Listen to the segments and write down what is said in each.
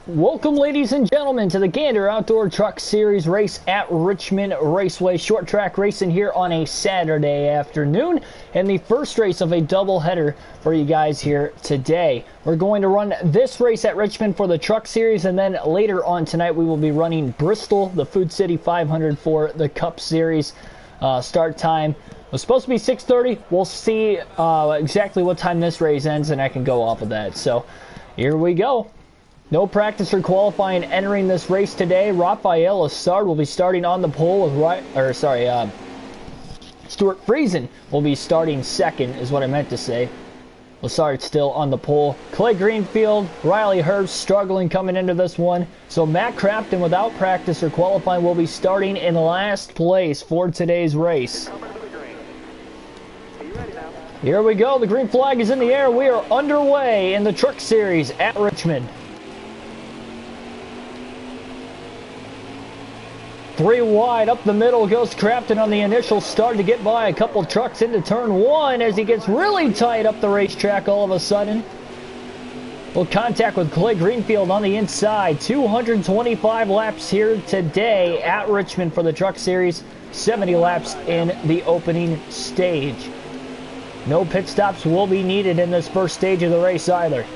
Welcome, ladies and gentlemen, to the Gander Outdoor Truck Series race at Richmond Raceway. Short track racing here on a Saturday afternoon, and the first race of a doubleheader for you guys here today. We're going to run this race at Richmond for the Truck Series, and then later on tonight we will be running Bristol, the Food City 500 for the Cup Series. Start time was supposed to be 6:30. We'll see exactly what time this race ends, and I can go off of that. So here we go. No practice or qualifying entering this race today. Rafael Assard will be starting on the pole with Stuart Friesen will be starting second, is what I meant to say. Lassard still on the pole. Clay Greenfield, Riley Herbst struggling coming into this one. So Matt Crafton, without practice or qualifying, will be starting in last place for today's race. Here we go. The green flag is in the air. We are underway in the Truck Series at Richmond. 3 wide, up the middle goes Crafton on the initial start to get by a couple trucks into turn 1 as he gets really tight up the racetrack all of a sudden. Well, contact with Clay Greenfield on the inside. 225 laps here today at Richmond for the Truck Series. 70 laps in the opening stage. No pit stops will be needed in this first stage of the race either.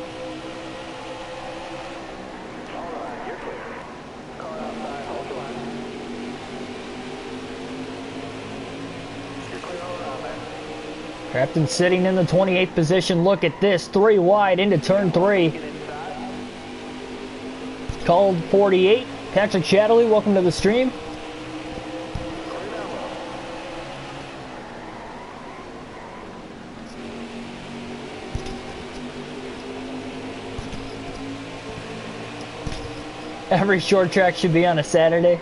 Crafton sitting in the 28th position. Look at this. 3 wide into turn 3. Called 48. Patrick Chatterley, welcome to the stream. Every short track should be on a Saturday.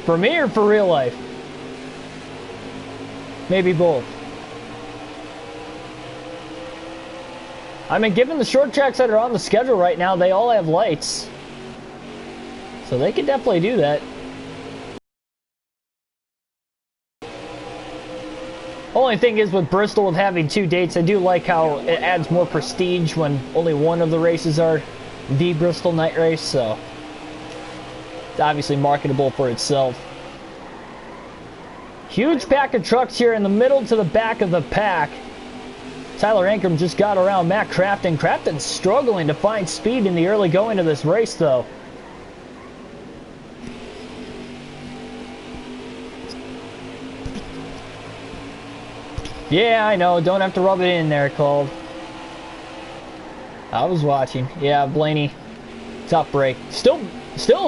For me or for real life? Maybe both. I mean, given the short tracks that are on the schedule right now, they all have lights. So they could definitely do that. Only thing is with Bristol, with having 2 dates, I do like how it adds more prestige when only one of the races are the Bristol night race. So it's obviously marketable for itself. Huge pack of trucks here in the middle to the back of the pack. Tyler Ankrum just got around Matt Crafton. Crafton's struggling to find speed in the early going of this race, though. Yeah, I know. Don't have to rub it in there, called. I was watching. Yeah, Blaney. Tough break. Still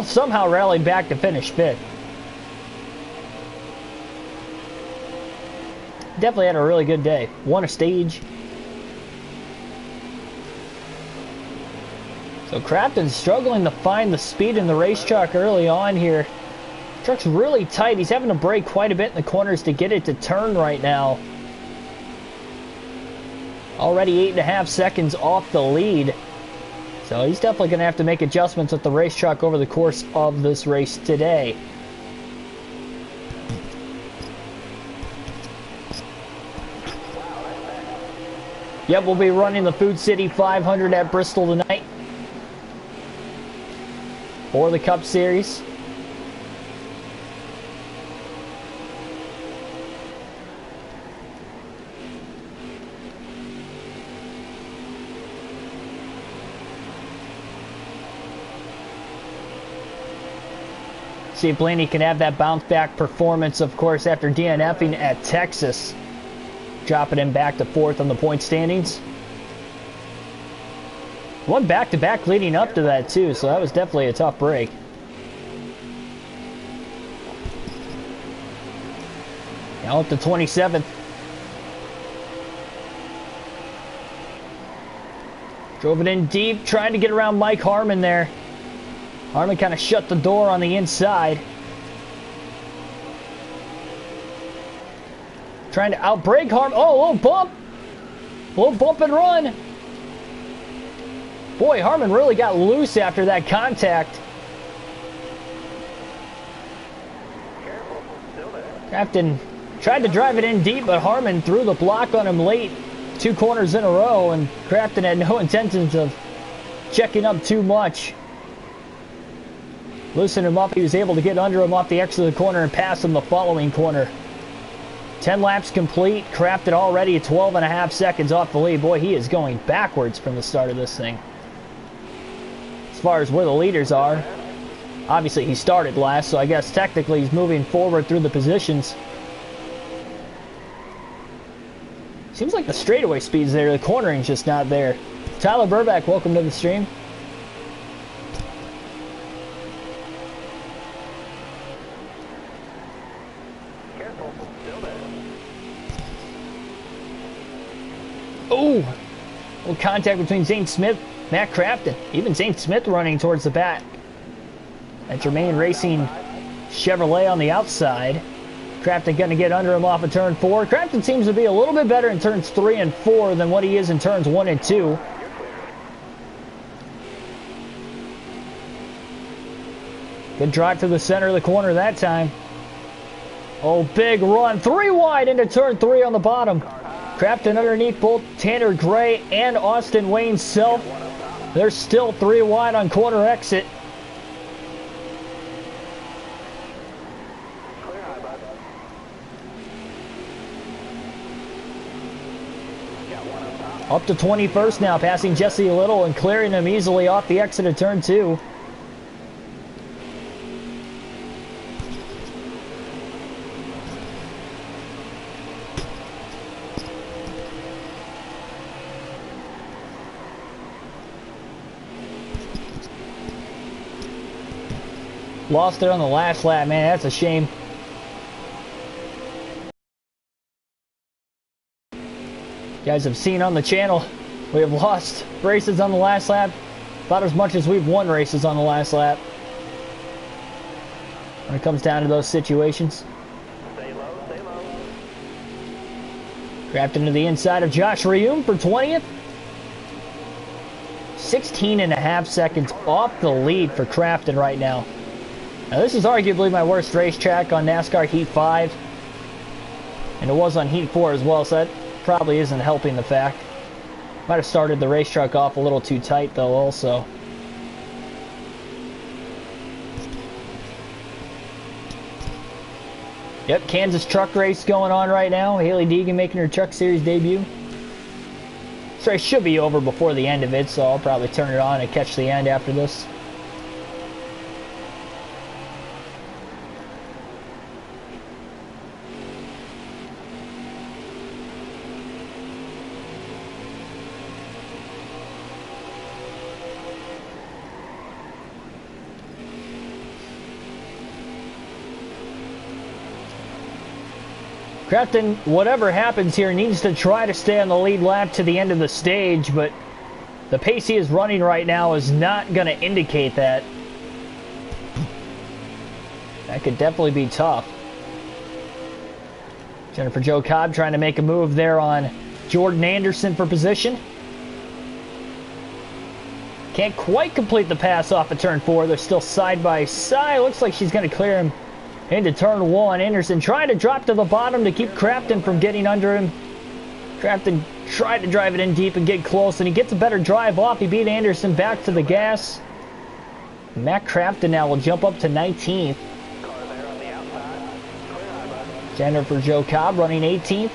somehow rallied back to finish 5th. Definitely had a really good day. Won a stage. So Crafton's struggling to find the speed in the racetrack early on here. Truck's really tight. He's having to brake quite a bit in the corners to get it to turn right now. Already 8.5 seconds off the lead. So he's definitely going to have to make adjustments with the racetrack over the course of this race today. Yep, we'll be running the Food City 500 at Bristol tonight for the Cup Series. See if Blaney can have that bounce back performance, of course, after DNFing at Texas. Dropping him back to 4th on the point standings. One back-to-back leading up to that, too, so that was definitely a tough break. Now up to 27th. Drove it in deep, trying to get around Mike Harmon there. Harmon kind of shut the door on the inside. Trying to outbrake Harmon. Oh, little bump. Little bump and run. Boy, Harmon really got loose after that contact. Crafton tried to drive it in deep, but Harmon threw the block on him late. 2 corners in a row, and Crafton had no intentions of checking up too much. Loosened him up. He was able to get under him off the exit of the corner and pass him the following corner. 10 laps complete. Crafton already 12.5 seconds off the lead. Boy, he is going backwards from the start of this thing. As far as where the leaders are, obviously he started last, so I guess technically he's moving forward through the positions. Seems like the straightaway speed's there, the cornering's just not there. Tyler Burback, welcome to the stream. Oh, little contact between Zane Smith, Matt Crafton. Even Zane Smith running towards the back. And Germain Racing Chevrolet on the outside. Crafton going to get under him off of turn 4. Crafton seems to be a little bit better in turns 3 and 4 than what he is in turns 1 and 2. Good drive to the center of the corner that time. Oh, big run. 3 wide into turn 3 on the bottom. Crafton underneath both Tanner Gray and Austin Wayne Self. They're still 3 wide on corner exit. Up to 21st now, passing Jesse Little and clearing him easily off the exit of turn 2. Lost it on the last lap, man. That's a shame. You guys have seen on the channel, we have lost races on the last lap about as much as we've won races on the last lap. When it comes down to those situations. Stay low, stay low. Crafton to the inside of Josh Reum for 20th. 16.5 seconds off the lead for Crafton right now. Now this is arguably my worst racetrack on NASCAR Heat 5. And it was on Heat 4 as well, so that probably isn't helping the fact. Might have started the racetrack off a little too tight though also. Yep, Kansas truck race going on right now. Haley Deegan making her truck series debut. This race should be over before the end of it, so I'll probably turn it on and catch the end after this. Crafton, whatever happens here, needs to try to stay on the lead lap to the end of the stage, but the pace he is running right now is not going to indicate that. That could definitely be tough. Jennifer Jo Cobb trying to make a move there on Jordan Anderson for position. Can't quite complete the pass off of turn 4. They're still side by side. Looks like she's going to clear him into turn 1. Anderson trying to drop to the bottom to keep Crafton from getting under him. Crafton tried to drive it in deep and get close, and he gets a better drive off. He beat Anderson back to the gas. Matt Crafton now will jump up to 19th. Jennifer Jo Cobb running 18th.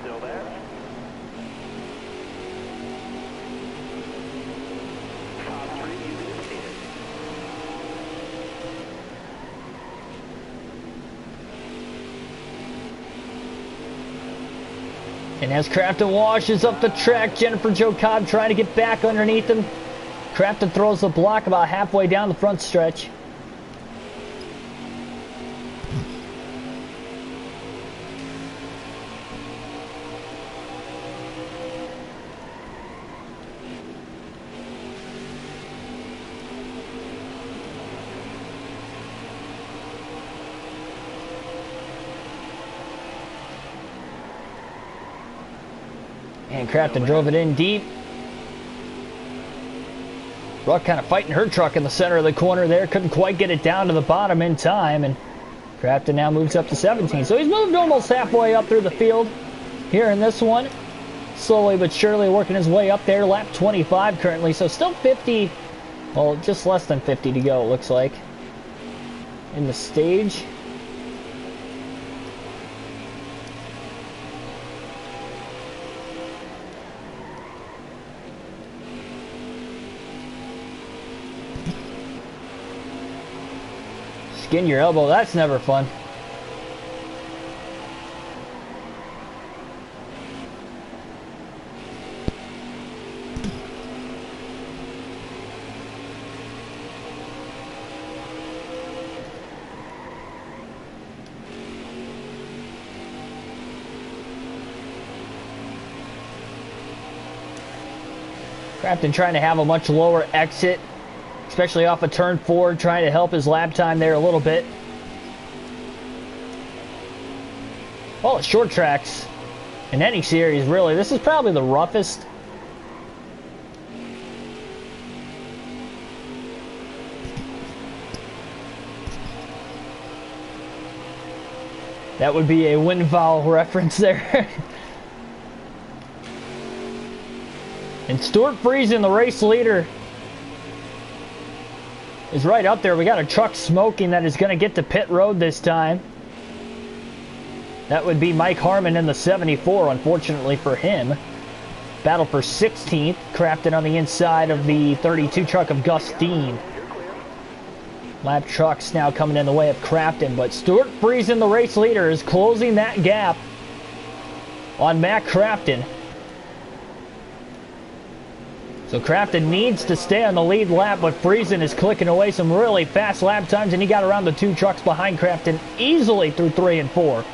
Still there. Top 3 indicated. And as Crafton washes up the track, Jennifer Jo Cobb trying to get back underneath him. Crafton throws the block about halfway down the front stretch. And Crafton drove it in deep. Ruck kind of fighting her truck in the center of the corner there. Couldn't quite get it down to the bottom in time. And Crafton now moves up to 17. So he's moved almost halfway up through the field here in this one. slowly but surely working his way up there. Lap 25 currently, so still 50, well, just less than 50 to go, it looks like, in the stage. Skin your elbow, that's never fun. Crafton trying to have a much lower exit, especially off of turn 4, trying to help his lap time there a little bit. Well, it's short tracks in any series, really. This is probably the roughest. That would be a windfowl reference there. And Stuart Friesen, the race leader, is right up there. We got a truck smoking that is going to get to pit road this time. That would be Mike Harmon in the 74, unfortunately for him. Battle for 16th. Crafton on the inside of the 32 truck of Gus Dean. Lap trucks now coming in the way of Crafton, but Stuart Friesen, the race leader, is closing that gap on Matt Crafton. So Crafton needs to stay on the lead lap, but Friesen is clicking away some really fast lap times, and he got around the 2 trucks behind Crafton easily through 3 and 4.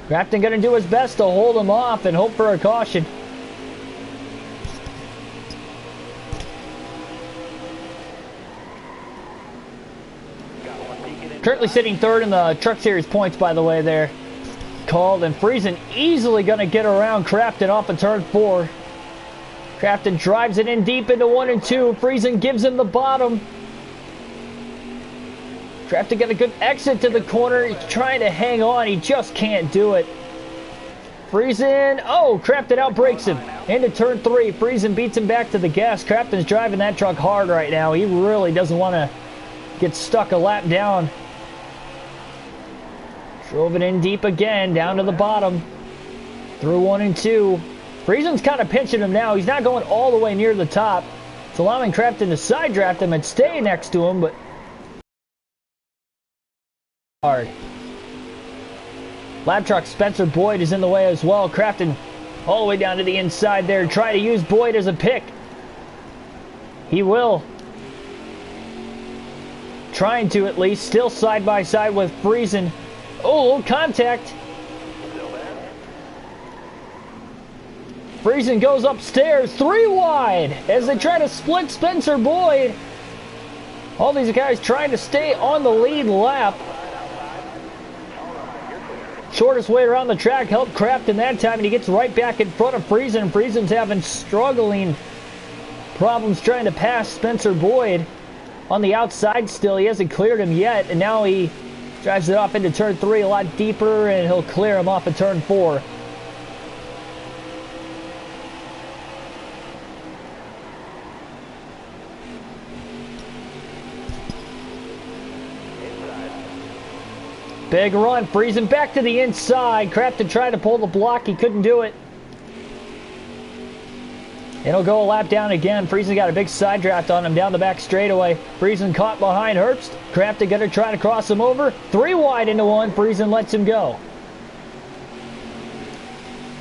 Crafton going to do his best to hold him off and hope for a caution. Currently sitting 3rd in the Truck Series points, by the way, there. Called, and Friesen easily going to get around Crafton off of turn 4. Crafton drives it in deep into 1 and 2. Friesen gives him the bottom. Crafton got a good exit to the corner. He's trying to hang on. He just can't do it. Friesen, oh, Crafton outbreaks him into turn 3. Friesen beats him back to the gas. Crafton's driving that truck hard right now. He really doesn't want to get stuck a lap down. Drove it in deep again, down to the bottom. Through 1 and 2. Friesen's kind of pinching him now. He's not going all the way near the top. It's allowing Crafton to side draft him and stay next to him, but hard. Lab truck Spencer Boyd is in the way as well. Crafton all the way down to the inside there. Try to use Boyd as a pick. He will. Trying to, at least. Still side by side with Friesen. Oh, contact. Friesen goes upstairs, 3 wide as they try to split Spencer Boyd. All these guys trying to stay on the lead lap. Shortest way around the track helped Crafton that time, and he gets right back in front of Friesen. Friesen's having struggling problems trying to pass Spencer Boyd on the outside still. He hasn't cleared him yet, and now he drives it off into turn 3 a lot deeper, and he'll clear him off of turn 4. Big run. Friesen back to the inside. Crafton tried to pull the block. He couldn't do it. It'll go a lap down again. Friesen got a big side draft on him down the back straightaway. Friesen caught behind Herbst. Crafton going to try to cross him over. 3 wide into 1. Friesen lets him go.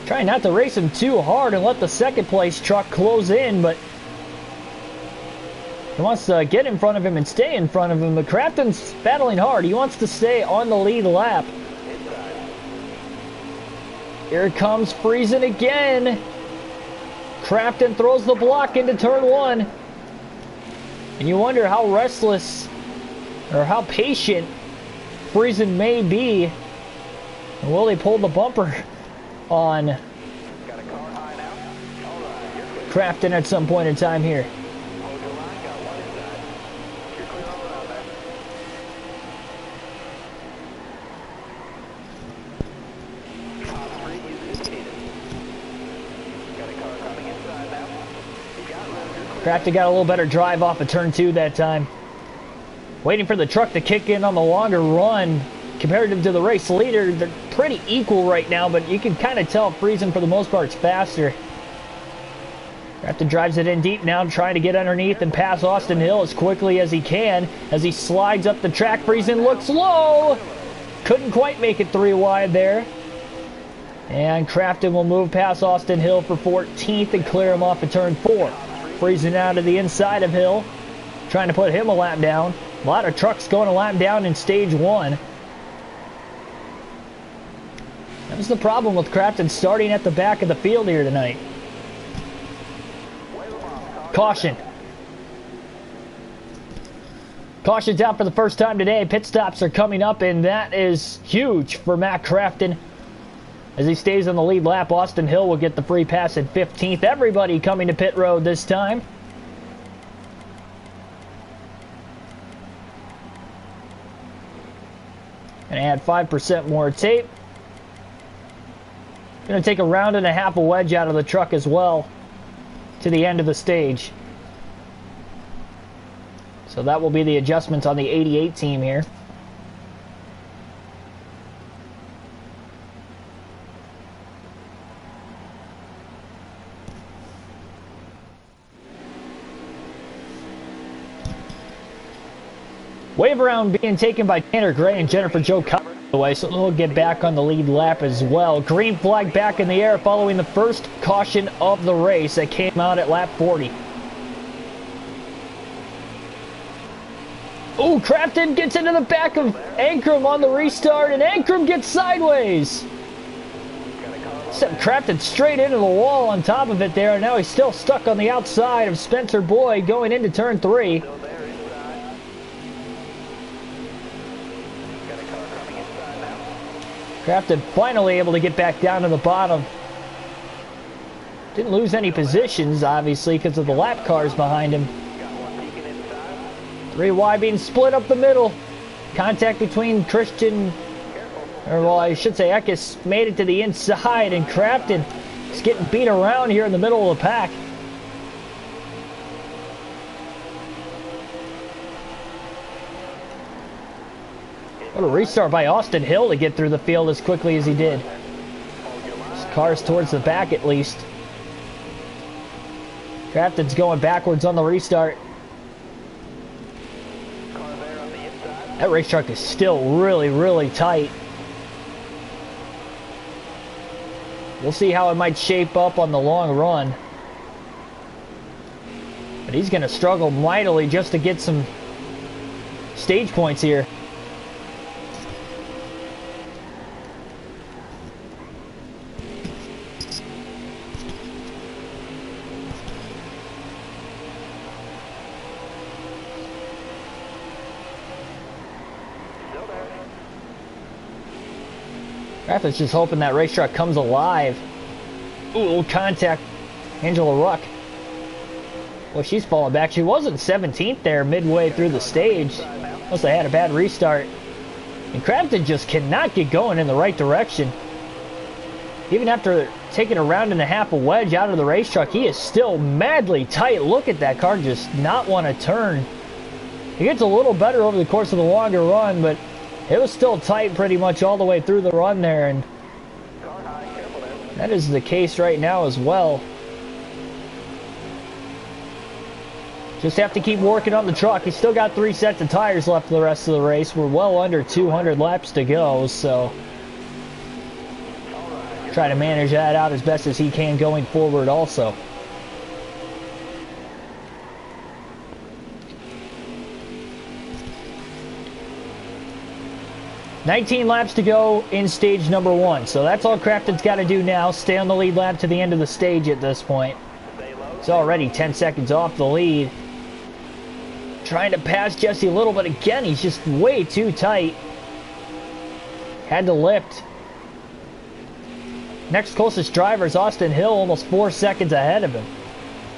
Trying not to race him too hard and let the second place truck close in, but he wants to get in front of him and stay in front of him. But Crafton's battling hard. He wants to stay on the lead lap. Here comes Friesen again. Crafton throws the block into turn 1. And you wonder how restless or how patient Friesen may be. And will he pull the bumper on Crafton at some point in time here? Crafton got a little better drive off of turn 2 that time. Waiting for the truck to kick in on the longer run. Comparative to the race leader, they're pretty equal right now, but you can kind of tell Friesen for the most part is faster. Crafton drives it in deep now, trying to get underneath and pass Austin Hill as quickly as he can. As he slides up the track, Friesen looks low. Couldn't quite make it 3 wide there. And Crafton will move past Austin Hill for 14th and clear him off at turn 4. Friesen out to the inside of Hill, trying to put him a lap down. A lot of trucks going a lap down in stage 1. That was the problem with Crafton starting at the back of the field here tonight. Caution. Caution's out for the first time today. Pit stops are coming up, and that is huge for Matt Crafton. As he stays on the lead lap, Austin Hill will get the free pass at 15th. Everybody coming to pit road this time. Gonna add 5% more tape. Gonna take a round and a half of wedge out of the truck as well to the end of the stage. So that will be the adjustments on the 88 team here. Wave around being taken by Tanner Gray and Jennifer Jo away, so they'll get back on the lead lap as well. Green flag back in the air following the first caution of the race that came out at lap 40. Ooh, Crafton gets into the back of Ankrum on the restart, and Ankrum gets sideways. Sent Crafton straight into the wall on top of it there, and now he's still stuck on the outside of Spencer Boyd going into turn 3. Crafton finally able to get back down to the bottom. Didn't lose any positions, obviously, because of the lap cars behind him. 3 wide being split up the middle. Contact between Christian, or well, I should say Eckes made it to the inside, and Crafton is getting beat around here in the middle of the pack. What a restart by Austin Hill to get through the field as quickly as he did. His car's towards the back at least. Crafton's going backwards on the restart. That race truck is still really, really tight. We'll see how it might shape up on the long run. But he's going to struggle mightily just to get some stage points here. Crafton's just hoping that race truck comes alive. Ooh, contact. Angela Ruck. Well, she's falling back. She wasn't 17th there midway through the stage. Must have had a bad restart. And Crafton just cannot get going in the right direction. Even after taking a round and a half of wedge out of the race truck, he is still madly tight. Look at that car just not want to turn. He gets a little better over the course of the longer run, but it was still tight pretty much all the way through the run there, and that is the case right now as well. Just have to keep working on the truck. He's still got 3 sets of tires left for the rest of the race. We're well under 200 laps to go, so try to manage that out as best as he can going forward also. $19 laps to go in stage number 1. So that's all Crafton's got to do now. Stay on the lead lap to the end of the stage at this point. He's already 10 seconds off the lead. Trying to pass Jesse Little, but again, he's just way too tight. Had to lift. Next closest driver is Austin Hill, almost 4 seconds ahead of him.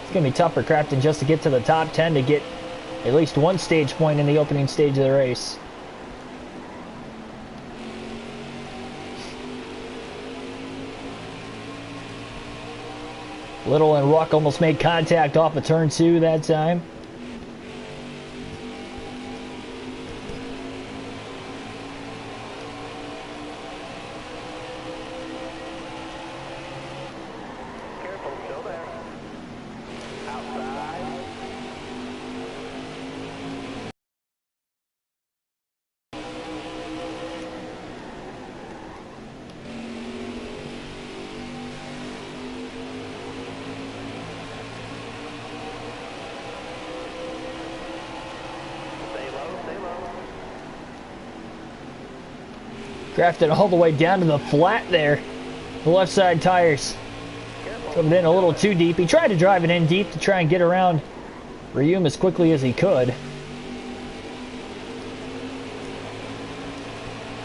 It's going to be tough for Crafton just to get to the top 10 to get at least 1 stage point in the opening stage of the race. Little and Ruck almost made contact off of turn 2 that time. Careful, still there. Outside. Stay low, stay low. Crafted all the way down to the flat there. The left side tires. Drove it in a little too deep. He tried to drive it in deep to try and get around Reum as quickly as he could.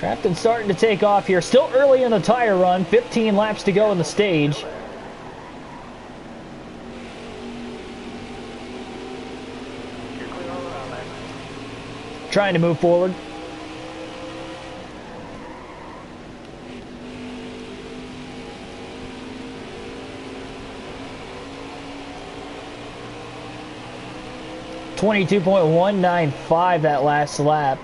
Crafton starting to take off here. Still early in the tire run. 15 laps to go in the stage. You're clear all around there. Trying to move forward. .195 that last lap.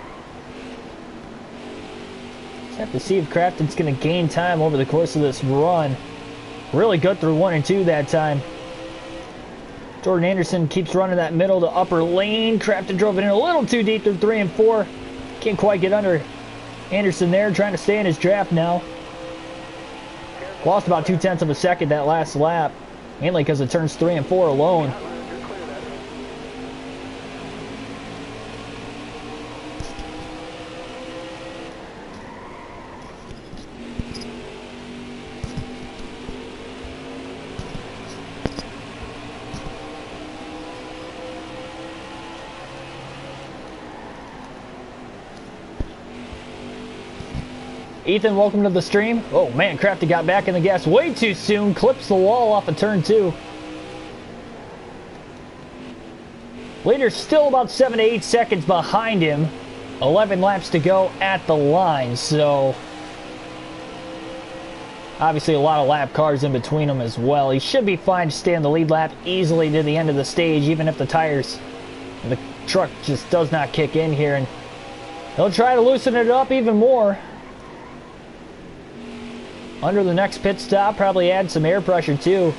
Just have to see if Crafton's going to gain time over the course of this run. Really good through 1 and 2 that time. Jordan Anderson keeps running that middle to upper lane. Crafton drove it in a little too deep through 3 and 4. Can't quite get under Anderson there, trying to stay in his draft now. Lost about 0.2 of a second that last lap, mainly because it turns 3 and 4 alone. Ethan, welcome to the stream. Oh man, Crafty got back in the gas way too soon. Clips the wall off of turn 2. Leader's still about 7 to 8 seconds behind him. 11 laps to go at the line, so obviously a lot of lap cars in between them as well. He should be fine to stay in the lead lap easily to the end of the stage, even if the tires, the truck just does not kick in here, and he'll try to loosen it up even more. Under the next pit stop, probably add some air pressure too.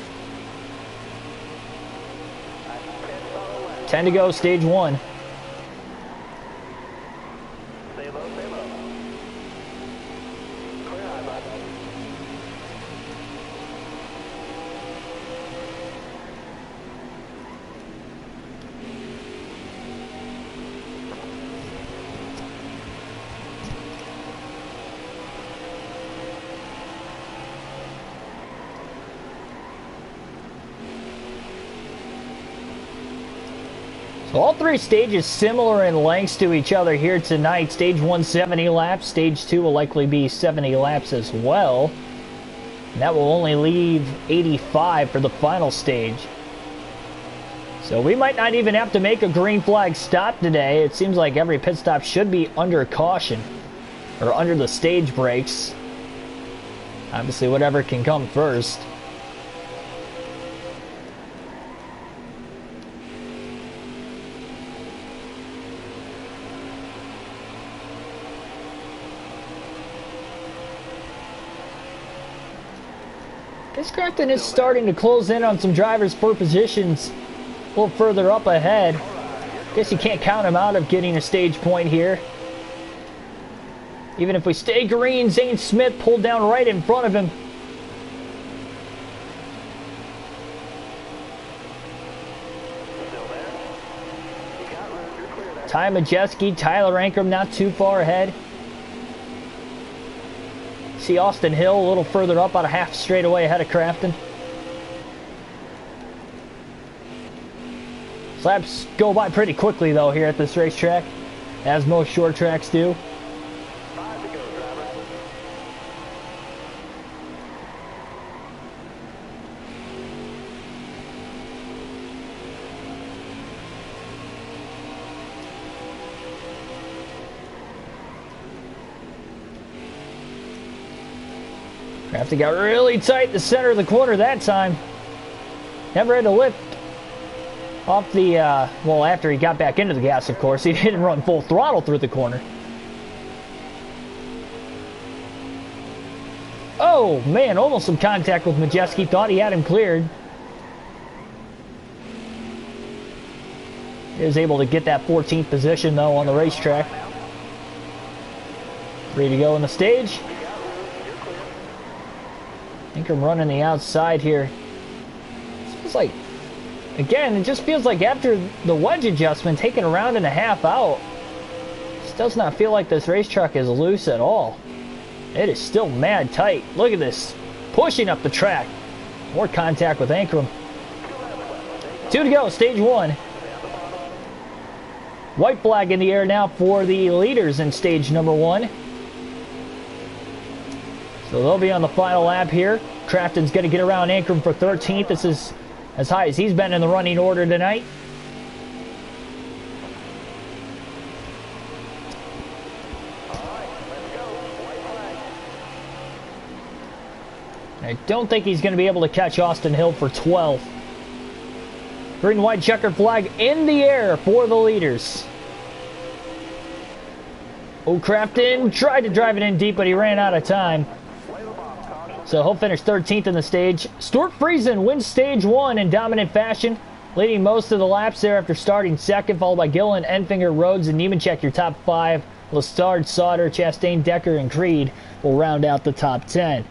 10 to go, stage 1. Stay low, stay low. Clear high, bud. So all 3 stages similar in lengths to each other here tonight. Stage 1, 70 laps. Stage 2 will likely be 70 laps as well. And that will only leave 85 for the final stage. So we might not even have to make a green flag stop today. It seems like every pit stop should be under caution, or under the stage brakes. Obviously, whatever can come first. This Crafton is starting to close in on some drivers for positions a little further up ahead. Guess you can't count him out of getting a stage point here. Even if we stay green, Zane Smith pulled down right in front of him. Still there. You got room, you're clear there. Ty Majeski, Tyler Ankrum not too far ahead. See Austin Hill a little further up, about a half straightaway ahead of Crafton. Laps go by pretty quickly though here at this racetrack, as most short tracks do. 5 to go, driver. Crafton got really tight in the center of the corner that time. Never had to lift off the, well, after he got back into the gas, of course. He didn't run full throttle through the corner. Oh, man, almost some contact with Majeski. Thought he had him cleared. He was able to get that 14th position, though, on the racetrack. 3 to go in the stage. Ingram running the outside here. Feels like, again, it just feels like after the wedge adjustment, taking a round and a half out, just does not feel like this race truck is loose at all. It is still mad tight. Look at this. Pushing up the track. More contact with Ingram. 2 to go, stage 1. White flag in the air now for the leaders in stage number 1. So they'll be on the final lap here. Crafton's going to get around Ingram for 13th. This is as high as he's been in the running order tonight. I don't think he's going to be able to catch Austin Hill for 12th. Green and white checkered flag in the air for the leaders. Oh, Crafton tried to drive it in deep, but he ran out of time. So he'll finish 13th in the stage. Stuart Friesen wins stage 1 in dominant fashion, leading most of the laps there after starting second, followed by Gillen, Enfinger, Rhodes, and Nemechek, your top 5. Lestard, Sauter, Chastain, Decker, and Creed will round out the top 10.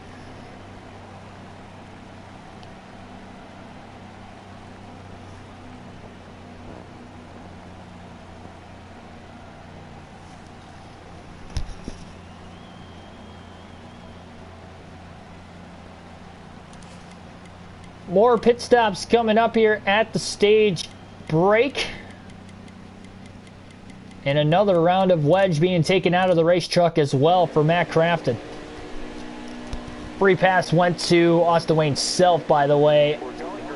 More pit stops coming up here at the stage break. And another round of wedge being taken out of the race truck as well for Matt Crafton. Free pass went to Austin Wayne Self, by the way,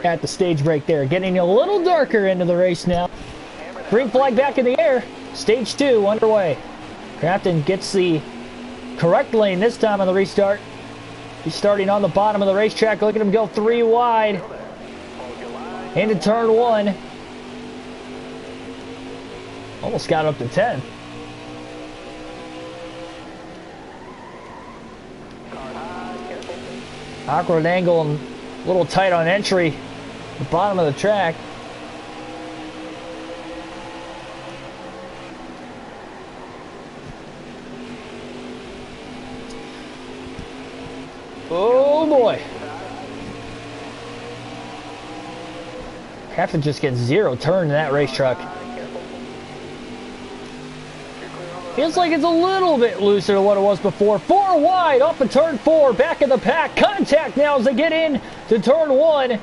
at the stage break there. Getting a little darker into the race now. Green flag back in the air. Stage 2 underway. Crafton gets the correct lane this time on the restart. He's starting on the bottom of the racetrack. Look at him go 3 wide. Into turn 1. Almost got up to 10. Awkward angle and a little tight on entry. The bottom of the track. Oh boy. Crafton just gets 0 turn in that race truck. Feels like it's a little bit looser than what it was before. 4 wide off of turn 4. Back of the pack. Contact now as they get in to turn 1.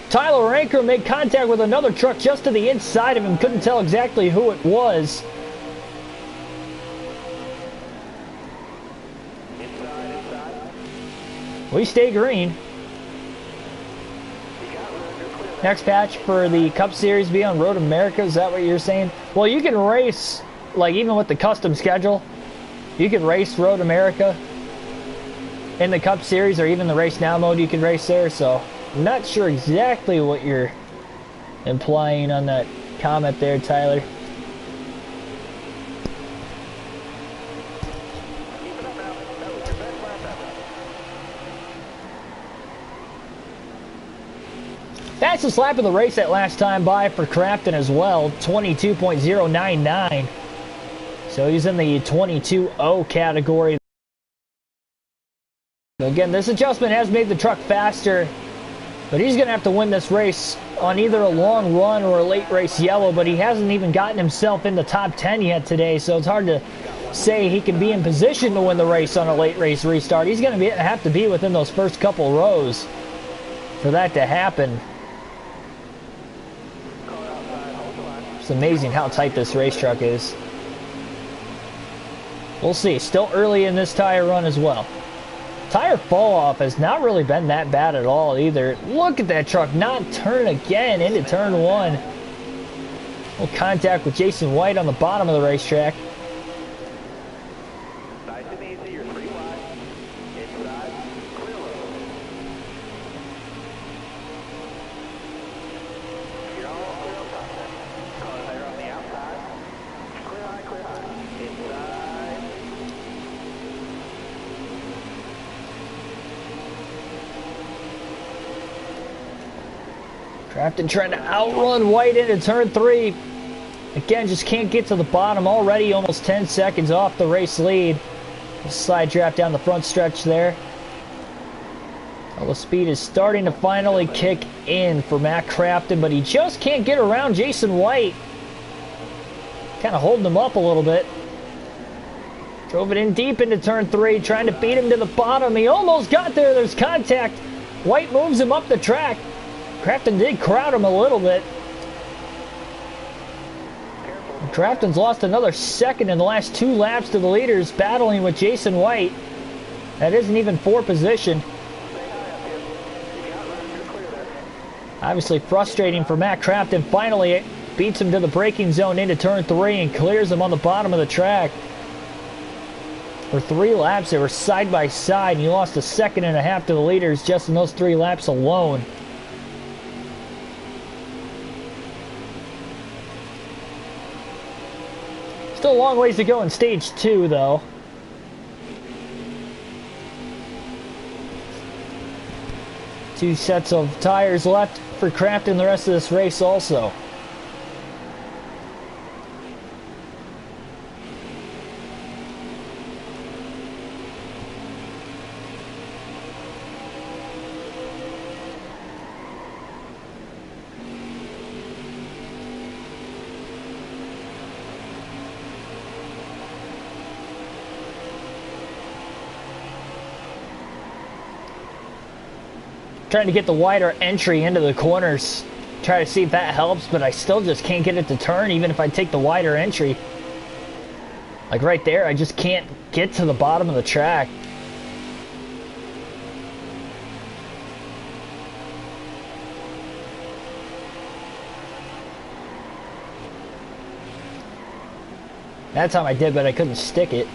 Tyler Ingram made contact with another truck just to the inside of him. Couldn't tell exactly who it was. We stay green. Next patch for the Cup Series be on Road America. Is that what you're saying? Well, you can race, like even with the custom schedule, you can race Road America in the Cup Series, or even the Race Now mode you can race there. So I'm not sure exactly what you're implying on that comment there, Tyler. Fastest lap of the race that last time by for Crafton as well, 22.099. So he's in the 22.0 category. So again, this adjustment has made the truck faster, but he's going to have to win this race on either a long run or a late race yellow, but he hasn't even gotten himself in the top 10 yet today, so it's hard to say he can be in position to win the race on a late race restart. He's going to have to be within those first couple rows for that to happen. It's amazing how tight this race truck is. We'll see. Still early in this tire run as well. Tire fall off has not really been that bad at all either. Look at that truck not turn again into turn 1. Little contact with Jason White on the bottom of the racetrack. Nice and easy, you're 3 wide. Inside, clear road. Crafton trying to outrun White into turn 3. Again, just can't get to the bottom. Already almost 10 seconds off the race lead. Slide draft down the front stretch there. Well, the speed is starting to finally kick in for Matt Crafton, but he just can't get around Jason White. Kind of holding him up a little bit. Drove it in deep into turn 3, trying to beat him to the bottom. He almost got there. There's contact. White moves him up the track. Crafton did crowd him a little bit. Crafton's lost another second in the last 2 laps to the leaders, battling with Jason White. That isn't even for position. Obviously frustrating for Matt Crafton. Finally, it beats him to the braking zone into turn 3 and clears him on the bottom of the track. For 3 laps, they were side by side, and he lost a second and a half to the leaders just in those 3 laps alone. Still a long ways to go in stage 2, though. Two sets of tires left for Crafton the rest of this race also. Trying to get the wider entry into the corners. Try to see if that helps, but I still just can't get it to turn even if I take the wider entry. Like right there, I just can't get to the bottom of the track. That time I did, but I couldn't stick it.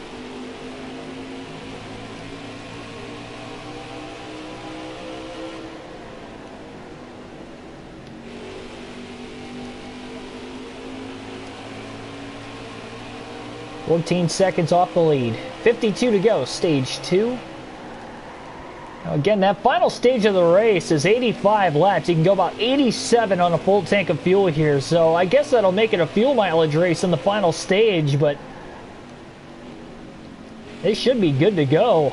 $14 seconds off the lead. 52 to go, stage 2. Now again, that final stage of the race is 85 laps. You can go about 87 on a full tank of fuel here, so I guess that'll make it a fuel mileage race in the final stage, but they should be good to go.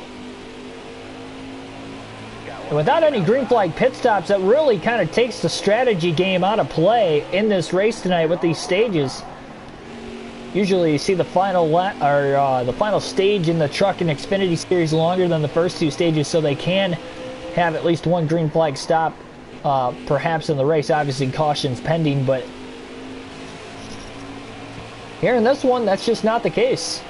And without any green flag pit stops, that really kind of takes the strategy game out of play in this race tonight with these stages. Usually you see the final the final stage in the Truck and Xfinity Series longer than the first 2 stages, so they can have at least 1 green flag stop perhaps in the race. Obviously caution's pending, but here in this one, that's just not the case.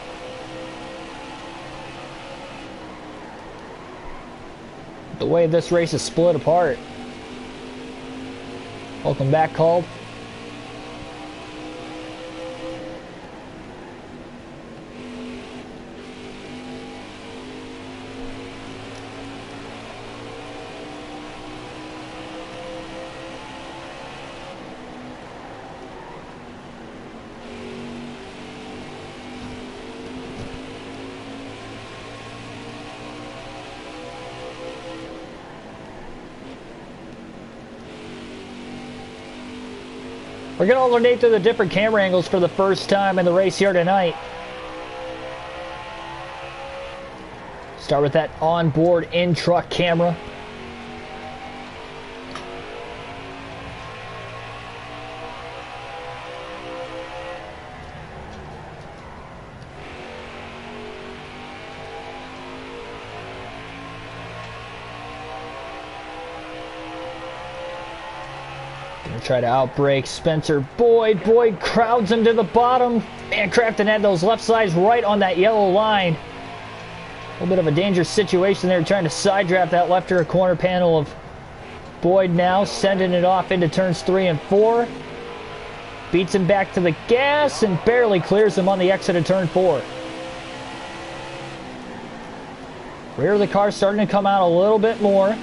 The way this race is split apart. Welcome back, called. We're going to alternate through the different camera angles for the first time in the race here tonight. Start with that onboard in-truck camera. Try to outbrake Spencer Boyd. Boyd crowds him to the bottom. Man, Crafton had those left sides right on that yellow line. A little bit of a dangerous situation there, trying to side draft that left rear corner panel of Boyd now, sending it off into turns 3 and 4. Beats him back to the gas and barely clears him on the exit of turn 4. Rear of the car starting to come out a little bit more.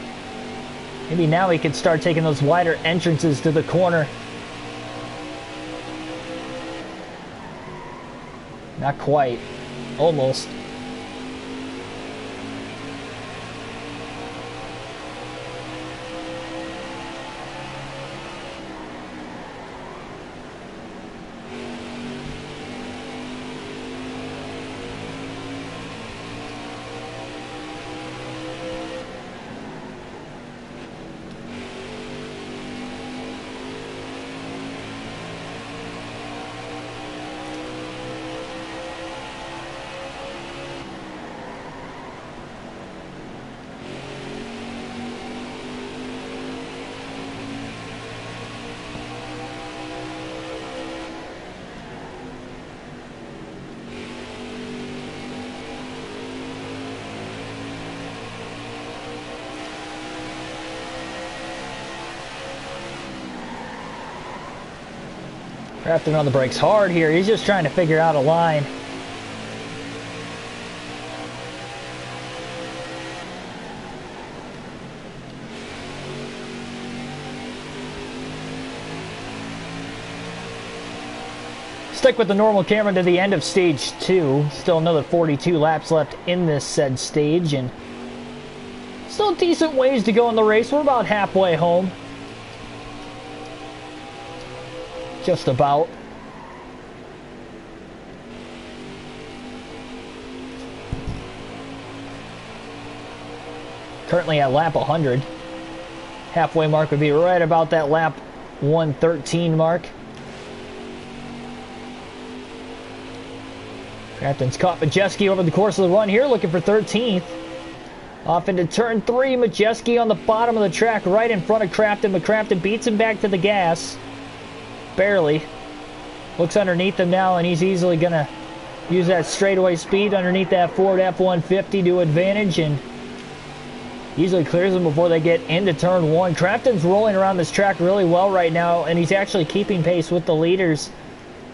Maybe now he can start taking those wider entrances to the corner. Not quite. Almost. Crafton on the brakes hard here. He's just trying to figure out a line. Stick with the normal camera to the end of stage 2. Still another 42 laps left in this said stage, and still decent ways to go in the race. We're about halfway home. Just about. Currently at lap 100. Halfway mark would be right about that lap 113 mark. Crafton's caught Majeski over the course of the run here, looking for 13th. Off into turn 3, Majeski on the bottom of the track right in front of Crafton, but Crafton beats him back to the gas. Barely. Looks underneath him now, and he's easily going to use that straightaway speed underneath that Ford F-150 to advantage, and easily clears them before they get into turn 1. Crafton's rolling around this track really well right now, and he's actually keeping pace with the leaders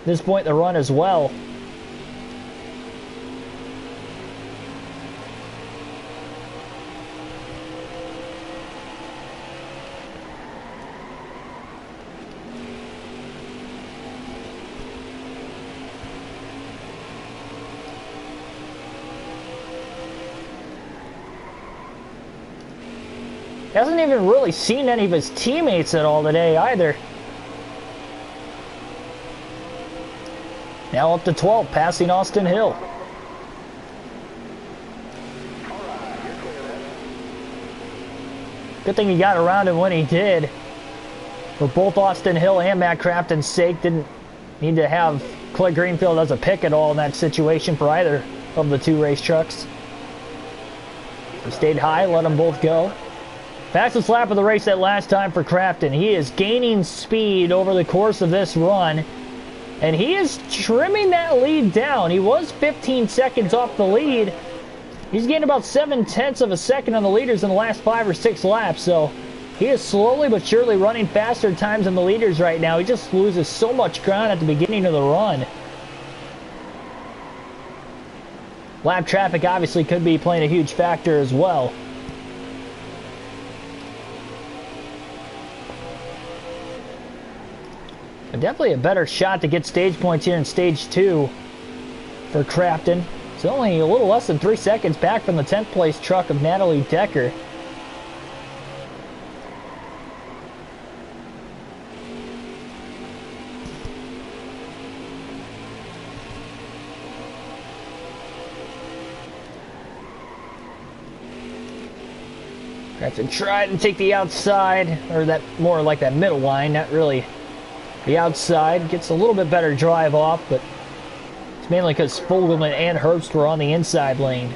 at this point in the run as well. Hasn't even really seen any of his teammates at all today either. Now up to 12, passing Austin Hill. Good thing he got around him when he did. For both Austin Hill and Matt Crafton's sake, didn't need to have Clay Greenfield as a pick at all in that situation for either of the two race trucks. He stayed high, let them both go. Fastest lap of the race that last time for Crafton. He is gaining speed over the course of this run, and he is trimming that lead down. He was 15 seconds off the lead. He's gained about 7/10 of a second on the leaders in the last 5 or 6 laps, so he is slowly but surely running faster times than the leaders right now. He just loses so much ground at the beginning of the run. Lap traffic obviously could be playing a huge factor as well. But definitely a better shot to get stage points here in stage 2 for Crafton. It's only a little less than 3 seconds back from the 10th place truck of Natalie Decker. Crafton tried to take the outside, or that more like that middle line, not really the outside. Gets a little bit better drive off, but it's mainly because Fogelman and Herbst were on the inside lane.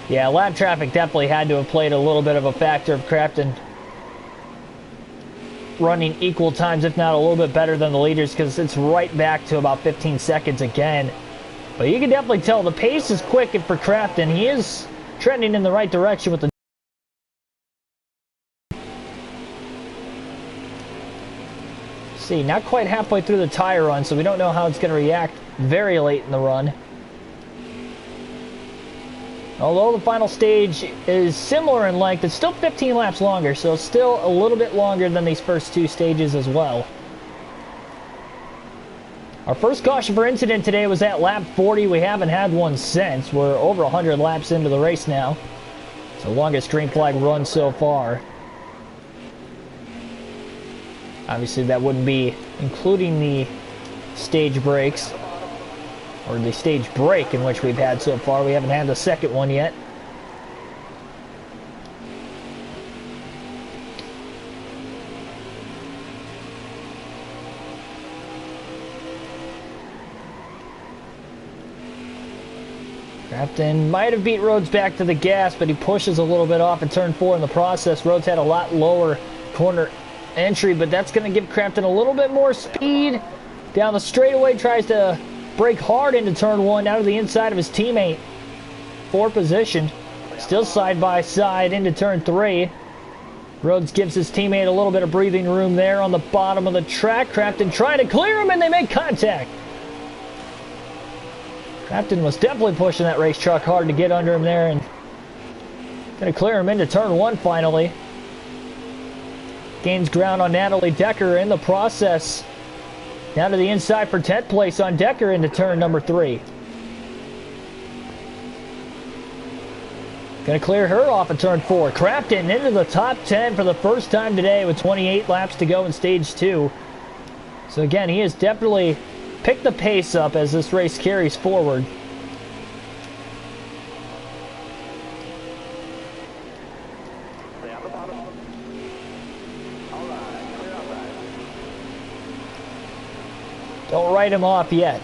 Yeah, lap traffic definitely had to have played a little bit of a factor of Crafton running equal times, if not a little bit better than the leaders, because it's right back to about 15 seconds again. But you can definitely tell the pace is quick for Crafton. He is trending in the right direction with the see, not quite halfway through the tire run, so we don't know how it's going to react very late in the run. Although the final stage is similar in length, it's still 15 laps longer, so still a little bit longer than these first 2 stages as well. Our first caution for incident today was at lap 40. We haven't had one since. We're over 100 laps into the race now. It's the longest green flag run so far. Obviously, that wouldn't be including the stage breaks, or the stage break in which we've had so far. We haven't had the second one yet. Crafton might have beat Rhodes back to the gas, but he pushes a little bit off in turn 4 in the process. Rhodes had a lot lower corner entry, but that's going to give Crafton a little bit more speed. Down the straightaway, tries to brake hard into turn 1, out of the inside of his teammate. 4 position. Still side by side into turn 3. Rhodes gives his teammate a little bit of breathing room there on the bottom of the track. Crafton trying to clear him, and they make contact. Crafton was definitely pushing that race truck hard to get under him there, and going to clear him into turn 1 finally. Gains ground on Natalie Decker in the process. Down to the inside for 10th place on Decker into turn number 3. Going to clear her off at turn 4. Crafton into the top 10 for the first time today with 28 laps to go in stage 2. So again, he has definitely picked the pace up as this race carries forward. Stay on the bottom. All right, clear outside. Don't write him off yet.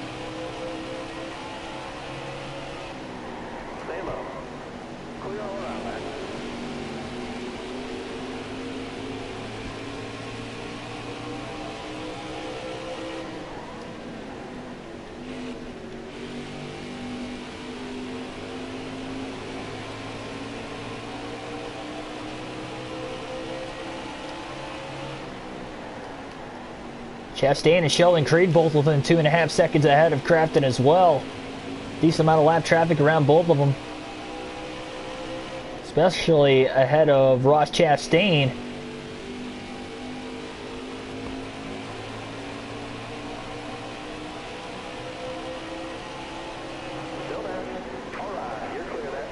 Stay low. Clear all around there. Chastain and Sheldon Creed both within 2.5 seconds ahead of Crafton as well. Decent amount of lap traffic around both of them. Especially ahead of Ross Chastain. Still there. All right, you're clear there.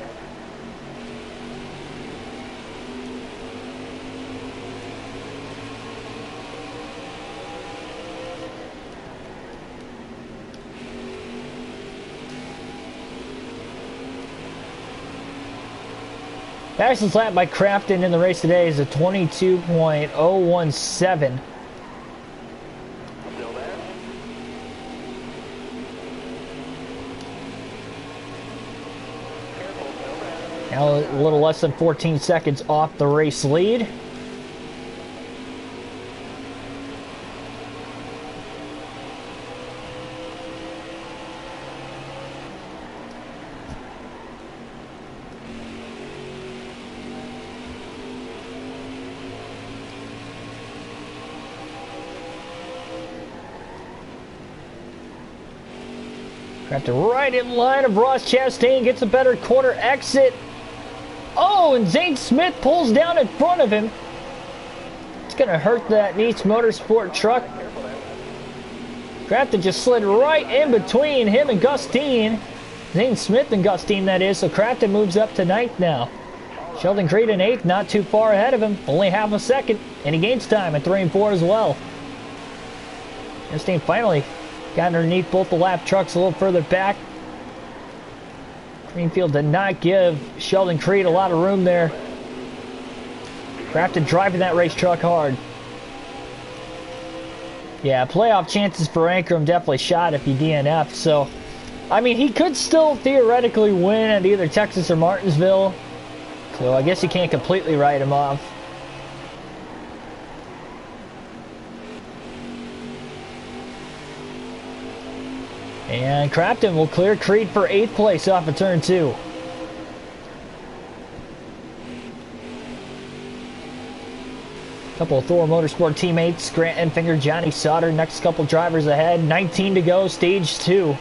Fastest lap by Crafton in the race today is a 22.017. Still there. Careful, still there. Now a little less than 14 seconds off the race lead. Crafton right in line of Ross Chastain, gets a better corner exit. Oh, and Zane Smith pulls down in front of him. It's going to hurt that Nice Motorsport truck. Careful there. Crafton just slid right in between him and Gustine. Zane Smith and Gustine, that is. So Crafton moves up to 9th now. Sheldon Creed in 8th, not too far ahead of him. Only half a second. And he gains time at 3 and 4 as well. Gustine finally got underneath both the lap trucks a little further back. Greenfield did not give Sheldon Creed a lot of room there. Crafton driving that race truck hard. Yeah, playoff chances for Ankrum definitely shot if he DNF. So, I mean, he could still theoretically win at either Texas or Martinsville. So I guess you can't completely write him off. And Crafton will clear Creed for 8th place off of turn 2. Couple of Thor Motorsport teammates, Grant Enfinger, Johnny Sauter, next couple drivers ahead. 19 to go, stage 2.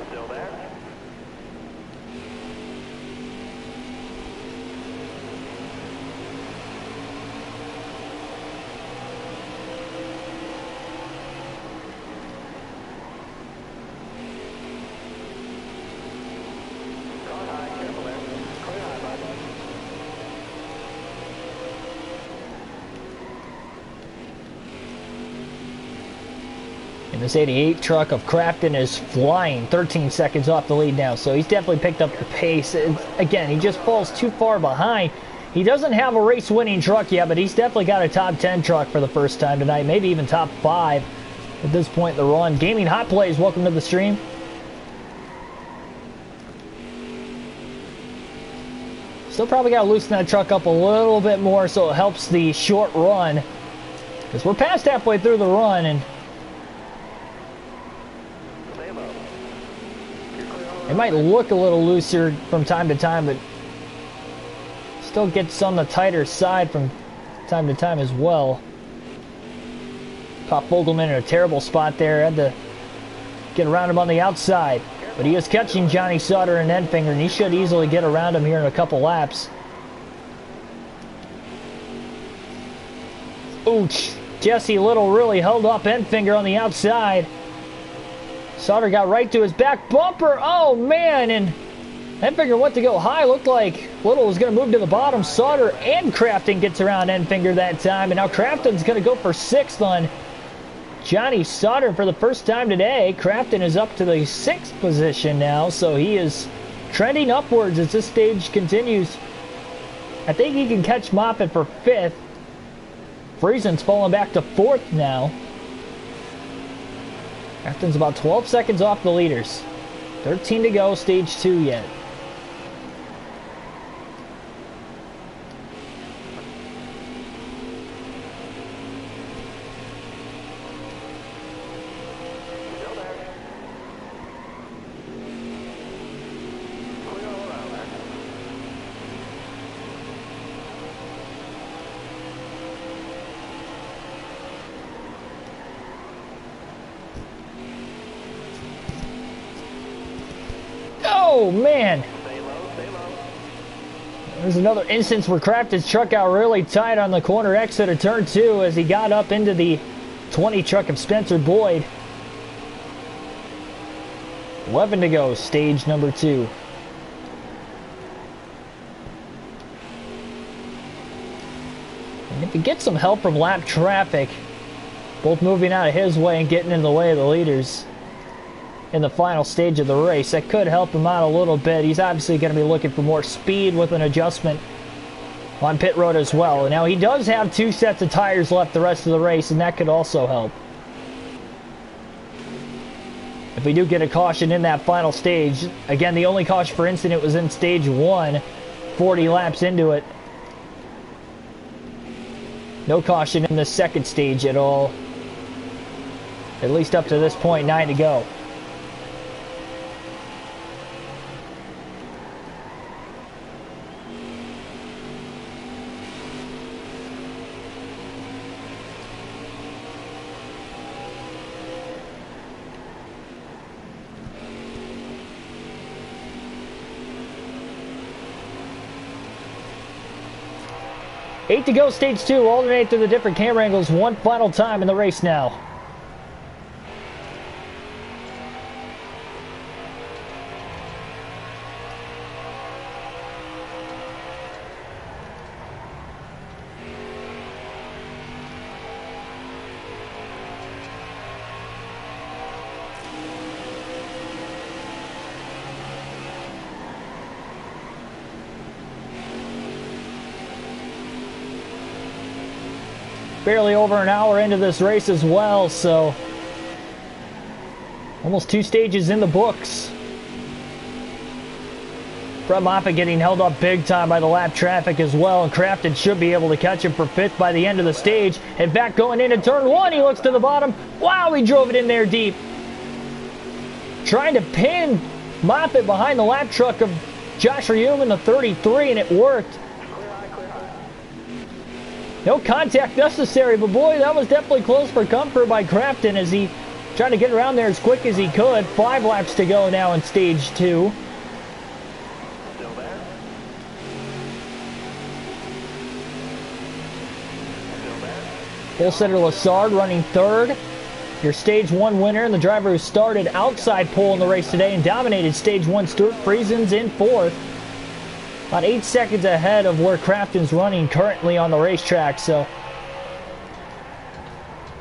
Still there. Car high, careful there. Clear high, bud. And this 88 truck of Crafton is flying 13 seconds off the lead now. So he's definitely picked up the pace. Again, he just falls too far behind. He doesn't have a race-winning truck yet, but he's definitely got a top 10 truck for the first time tonight. Maybe even top 5 at this point in the run. Gaming Hot Plays, welcome to the stream. Still probably got to loosen that truck up a little bit more so it helps the short run. Because we're past halfway through the run, and It might look a little looser from time to time, but still gets on the tighter side from time to time as well. Caught Fogelman in a terrible spot there. Had to get around him on the outside. But he is catching Johnny Sutter and Enfinger, and he should easily get around him here in a couple laps. Ouch. Jesse Little really held up Enfinger on the outside. Sutter got right to his back bumper. Oh, man. And Enfinger went to go high. Looked like Little was going to move to the bottom. Sutter and Crafton gets around Enfinger that time. And now Crafton's going to go for 6th on Johnny Sutter for the first time today. Crafton is up to the 6th position now. So he is trending upwards as this stage continues. I think he can catch Moffitt for 5th. Friesen's falling back to 4th now. Crafton's about 12 seconds off the leaders. 13 to go, stage 2 yet. Oh, man. There's another instance where Crafton's truck got really tight on the corner exit of turn 2 as he got up into the 20 truck of Spencer Boyd. 11 to go, stage number 2. And if he gets some help from lap traffic, both moving out of his way and getting in the way of the leaders in the final stage of the race, that could help him out a little bit. He's obviously going to be looking for more speed with an adjustment on pit road as well. And now he does have 2 sets of tires left the rest of the race, and that could also help. If we do get a caution in that final stage, again, the only caution for incident was in stage 1, 40 laps into it. No caution in the second stage at all. At least up to this point, 9 to go. Eight to go, stage 2. Alternate through the different camera angles one final time in the race now. Barely over an hour into this race as well, so almost 2 stages in the books. Brett Moffitt getting held up big time by the lap traffic as well, and Crafton should be able to catch him for 5th by the end of the stage. In fact, going into turn 1, he looks to the bottom. Wow, he drove it in there deep. Trying to pin Moffitt behind the lap truck of Josh Reum in the 33, and it worked. No contact necessary, but boy, that was definitely close for comfort by Crafton as he tried to get around there as quick as he could. 5 laps to go now in stage 2. Still there? Still there? Full setter Lassard running 3rd. Your stage 1 winner and the driver who started outside pole in the race today and dominated stage 1. Stuart Friesen's in 4th. About 8 seconds ahead of where Crafton's running currently on the racetrack, so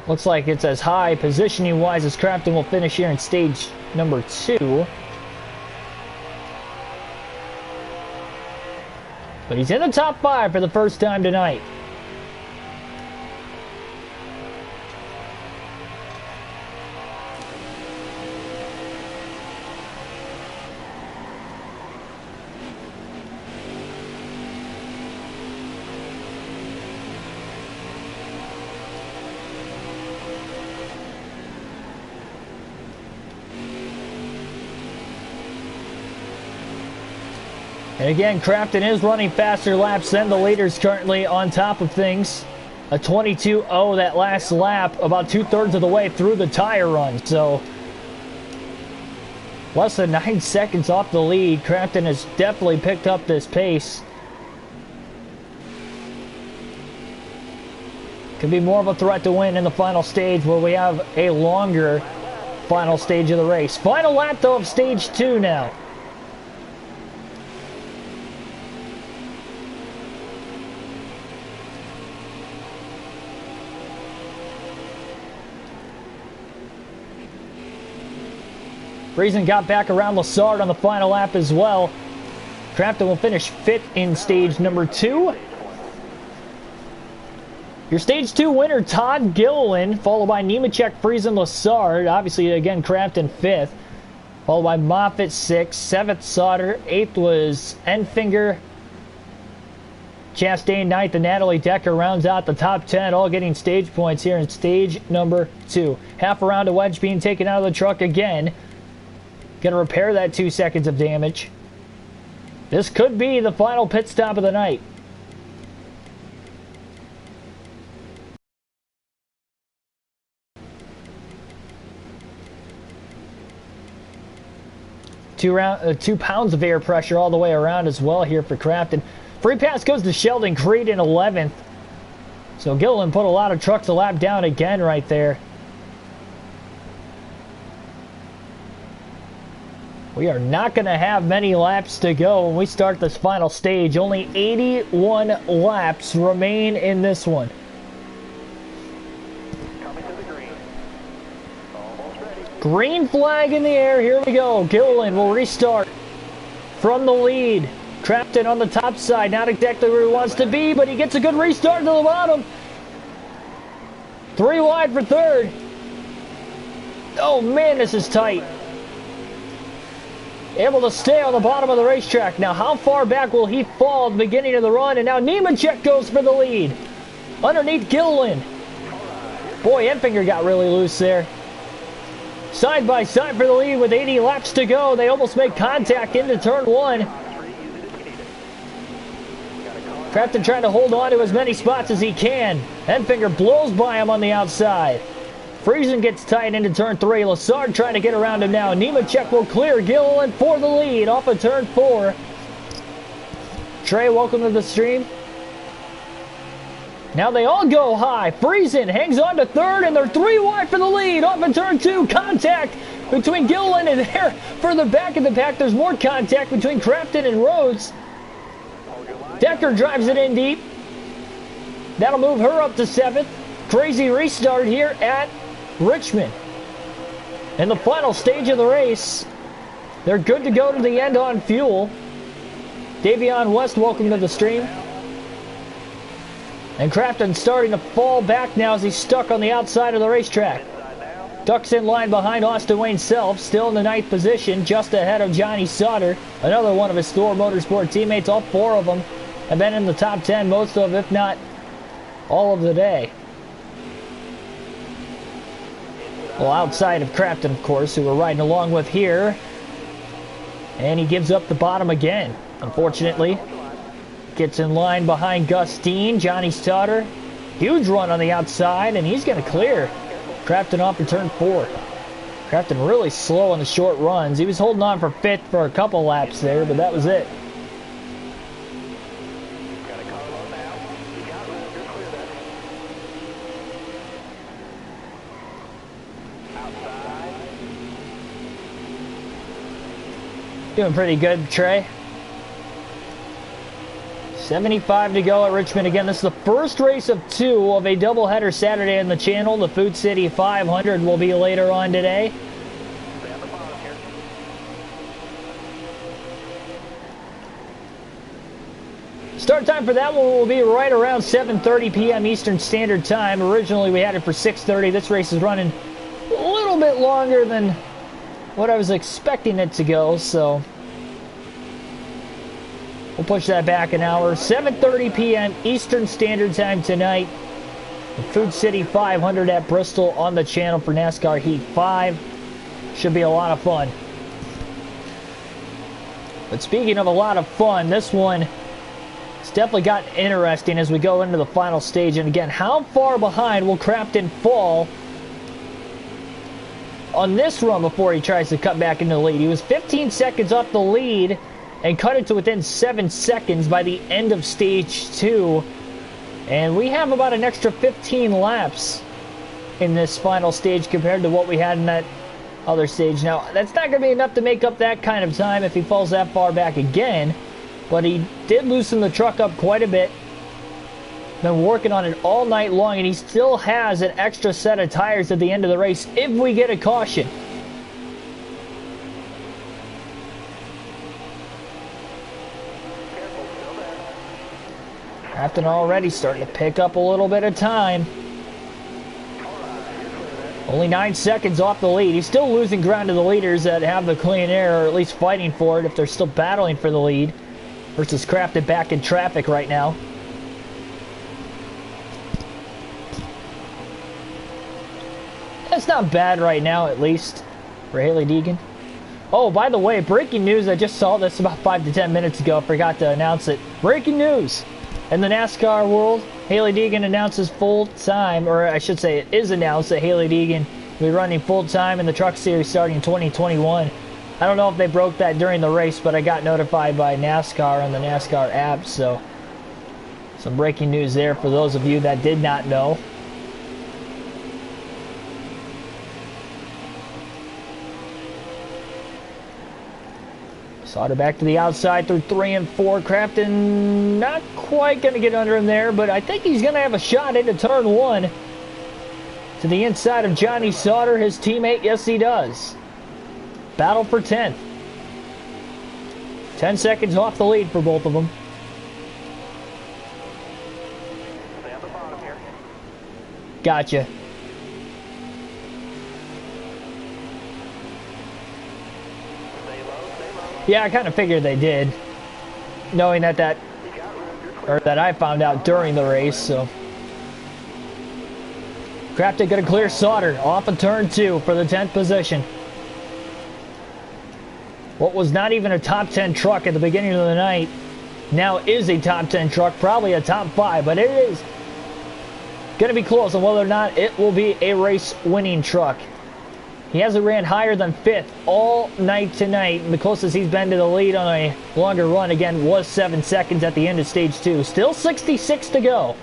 looks like it's as high positioning-wise as Crafton will finish here in stage number 2. But he's in the top 5 for the first time tonight. And again, Crafton is running faster laps than the leaders currently on top of things. A 22.0 that last lap, about 2/3 of the way through the tire run. So less than 9 seconds off the lead. Crafton has definitely picked up this pace. Could be more of a threat to win in the final stage where we have a longer final stage of the race. Final lap though of stage 2 now. Friesen got back around Lassard on the final lap as well. Crafton will finish 5th in stage number 2. Your stage 2 winner, Todd Gilliland, followed by Nemechek, Friesen, Lassard. Obviously, again, Crafton 5th. Followed by Moffitt 6th, 7th Sauter, 8th was Enfinger. Chastain 9th, and Natalie Decker rounds out the top 10, all getting stage points here in stage number 2. Half around a wedge being taken out of the truck again. Going to repair that 2 seconds of damage. This could be the final pit stop of the night. Two pounds of air pressure all the way around as well here for Crafton. Free pass goes to Sheldon Creed in 11th. So Gilliland put a lot of trucks a lap down again right there. We are not going to have many laps to go when we start this final stage. Only 81 laps remain in this one. Coming to the green. Almost ready. Green flag in the air. Here we go. Gilliland will restart from the lead. Crafton on the top side. Not exactly where he wants to be, but he gets a good restart to the bottom. 3 wide for 3rd. Oh, man, this is tight. Able to stay on the bottom of the racetrack. Now, how far back will he fall at the beginning of the run? And now Nemechek goes for the lead. Underneath Gilliland. Boy, Enfinger got really loose there. Side by side for the lead with 80 laps to go. They almost make contact into turn 1. Crafton trying to hold on to as many spots as he can. Enfinger blows by him on the outside. Friesen gets tight into turn 3. Lassard trying to get around him now. Nemechek will clear Gilliland for the lead off of turn 4. Trey, welcome to the stream. Now they all go high. Friesen hangs on to 3rd, and they're 3 wide for the lead off of turn 2. Contact between Gilliland and there. Further back in the pack, there's more contact between Crafton and Rhodes. Decker drives it in deep. That'll move her up to 7th. Crazy restart here at Richmond. In the final stage of the race, they're good to go to the end on fuel. Davion West, welcome to the stream. And Crafton starting to fall back now as he's stuck on the outside of the racetrack. Ducks in line behind Austin Wayne Self, still in the 9th position, just ahead of Johnny Sauter, another one of his Thor Motorsport teammates. All 4 of them have been in the top 10 most of, if not all of the day. Well, outside of Crafton, of course, who we're riding along with here. And he gives up the bottom again, unfortunately. Gets in line behind Gus Dean. Johnny Sauter, huge run on the outside, and he's going to clear Crafton off in turn 4. Crafton really slow on the short runs. He was holding on for 5th for a couple laps there, but that was it. Doing pretty good, Trey. 75 to go at Richmond. Again, this is the first race of 2 of a doubleheader Saturday on the channel. The Food City 500 will be later on today. Start time for that one will be right around 7:30 p.m. Eastern Standard Time. Originally, we had it for 6:30. This race is running a little bit longer than what I was expecting it to go, so we'll push that back an hour. 7:30 p.m. Eastern Standard Time tonight. The Food City 500 at Bristol on the channel for NASCAR Heat 5. Should be a lot of fun. But speaking of a lot of fun, this one it's definitely gotten interesting as we go into the final stage. And again, how far behind will Crafton fall on this run before he tries to cut back into the lead? He was 15 seconds off the lead and cut it to within 7 seconds by the end of stage 2. And we have about an extra 15 laps in this final stage compared to what we had in that other stage. Now, that's not going to be enough to make up that kind of time if he falls that far back again, but he did loosen the truck up quite a bit. Been working on it all night long, and he still has an extra set of tires at the end of the race if we get a caution. Crafton already starting to pick up a little bit of time. Only 9 seconds off the lead. He's still losing ground to the leaders that have the clean air, or at least fighting for it if they're still battling for the lead. Versus Crafton back in traffic right now. That's not bad right now, at least, for Hailie Deegan. Oh, by the way, breaking news. I just saw this about 5 to 10 minutes ago. Forgot to announce it. Breaking news! In the NASCAR world, Hailie Deegan announces full-time, or I should say it is announced that Hailie Deegan will be running full-time in the Truck Series starting in 2021. I don't know if they broke that during the race, but I got notified by NASCAR on the NASCAR app, so some breaking news there for those of you that did not know. Sauter back to the outside through 3 and 4. Crafton not quite going to get under him there, but I think he's going to have a shot into turn 1. To the inside of Johnny Sauter, his teammate. Yes, he does. Battle for 10th. 10 seconds off the lead for both of them. Stay on the bottom here. Gotcha. Stay low. Yeah, I kind of figured they did, knowing that You got room. You're clear. or that I found out during the race. So Crafton going to clear Sauter off of turn 2 for the 10th position. What was not even a top 10 truck at the beginning of the night now is a top 10 truck, probably a top 5, but it is going to be close on whether or not it will be a race-winning truck. He hasn't ran higher than 5th all night tonight, and the closest he's been to the lead on a longer run, again, was 7 seconds at the end of stage 2. Still 66 to go.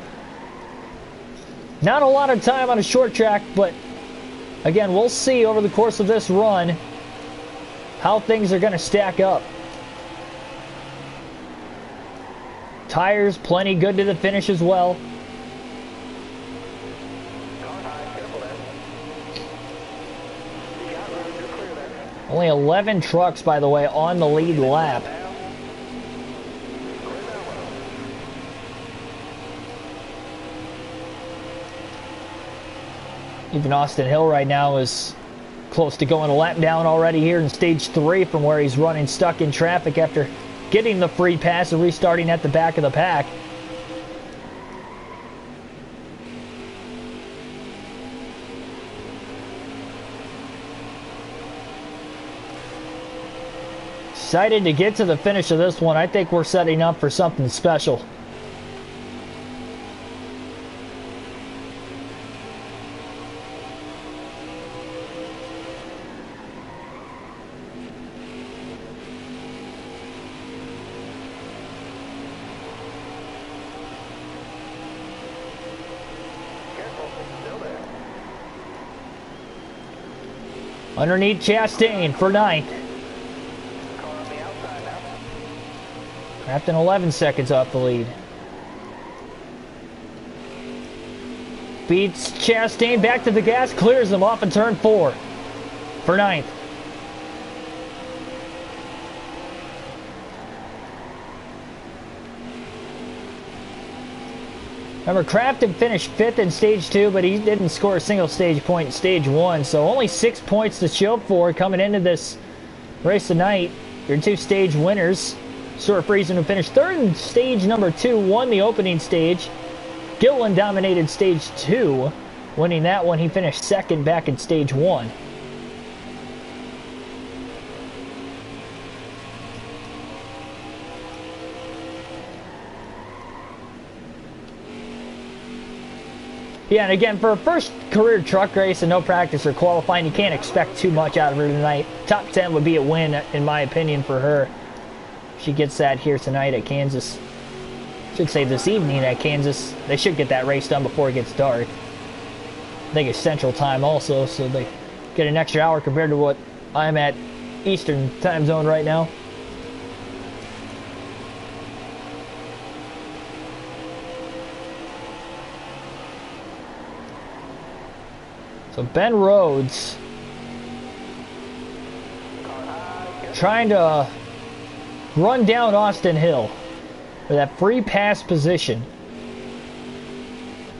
Not a lot of time on a short track, but again, we'll see over the course of this run how things are going to stack up. Tires plenty good to the finish as well. Car high. Careful there. You got room. You're clear there. Only 11 trucks, by the way, on the lead lap. Now. Clear that one. Even Austin Hill right now is close to going a lap down already here in stage 3 from where he's running stuck in traffic after getting the free pass and restarting at the back of the pack. Excited to get to the finish of this one. I think we're setting up for something special. Careful. Still there. Underneath Chastain for 9th. Car on the outside now. Crafton 11 seconds off the lead. Beats Chastain back to the gas, clears him off in turn 4 for 9th. Remember, Crafton finished 5th in stage 2, but he didn't score a single stage point in stage 1, so only 6 points to show for coming into this race tonight. Your 2 stage winners. Stuart Friesen, who finished 3rd in stage number 2, won the opening stage. Gilliland dominated stage 2, winning that one. He finished 2nd back in stage 1. Yeah, and again, for a first career truck race and no practice or qualifying, you can't expect too much out of her tonight. Top 10 would be a win, in my opinion, for her. She gets that here tonight at Kansas. Should say this evening at Kansas. They should get that race done before it gets dark. I think it's Central Time also, so they get an extra hour compared to what I'm at Eastern Time Zone right now. So Ben Rhodes trying to run down Austin Hill for that free pass position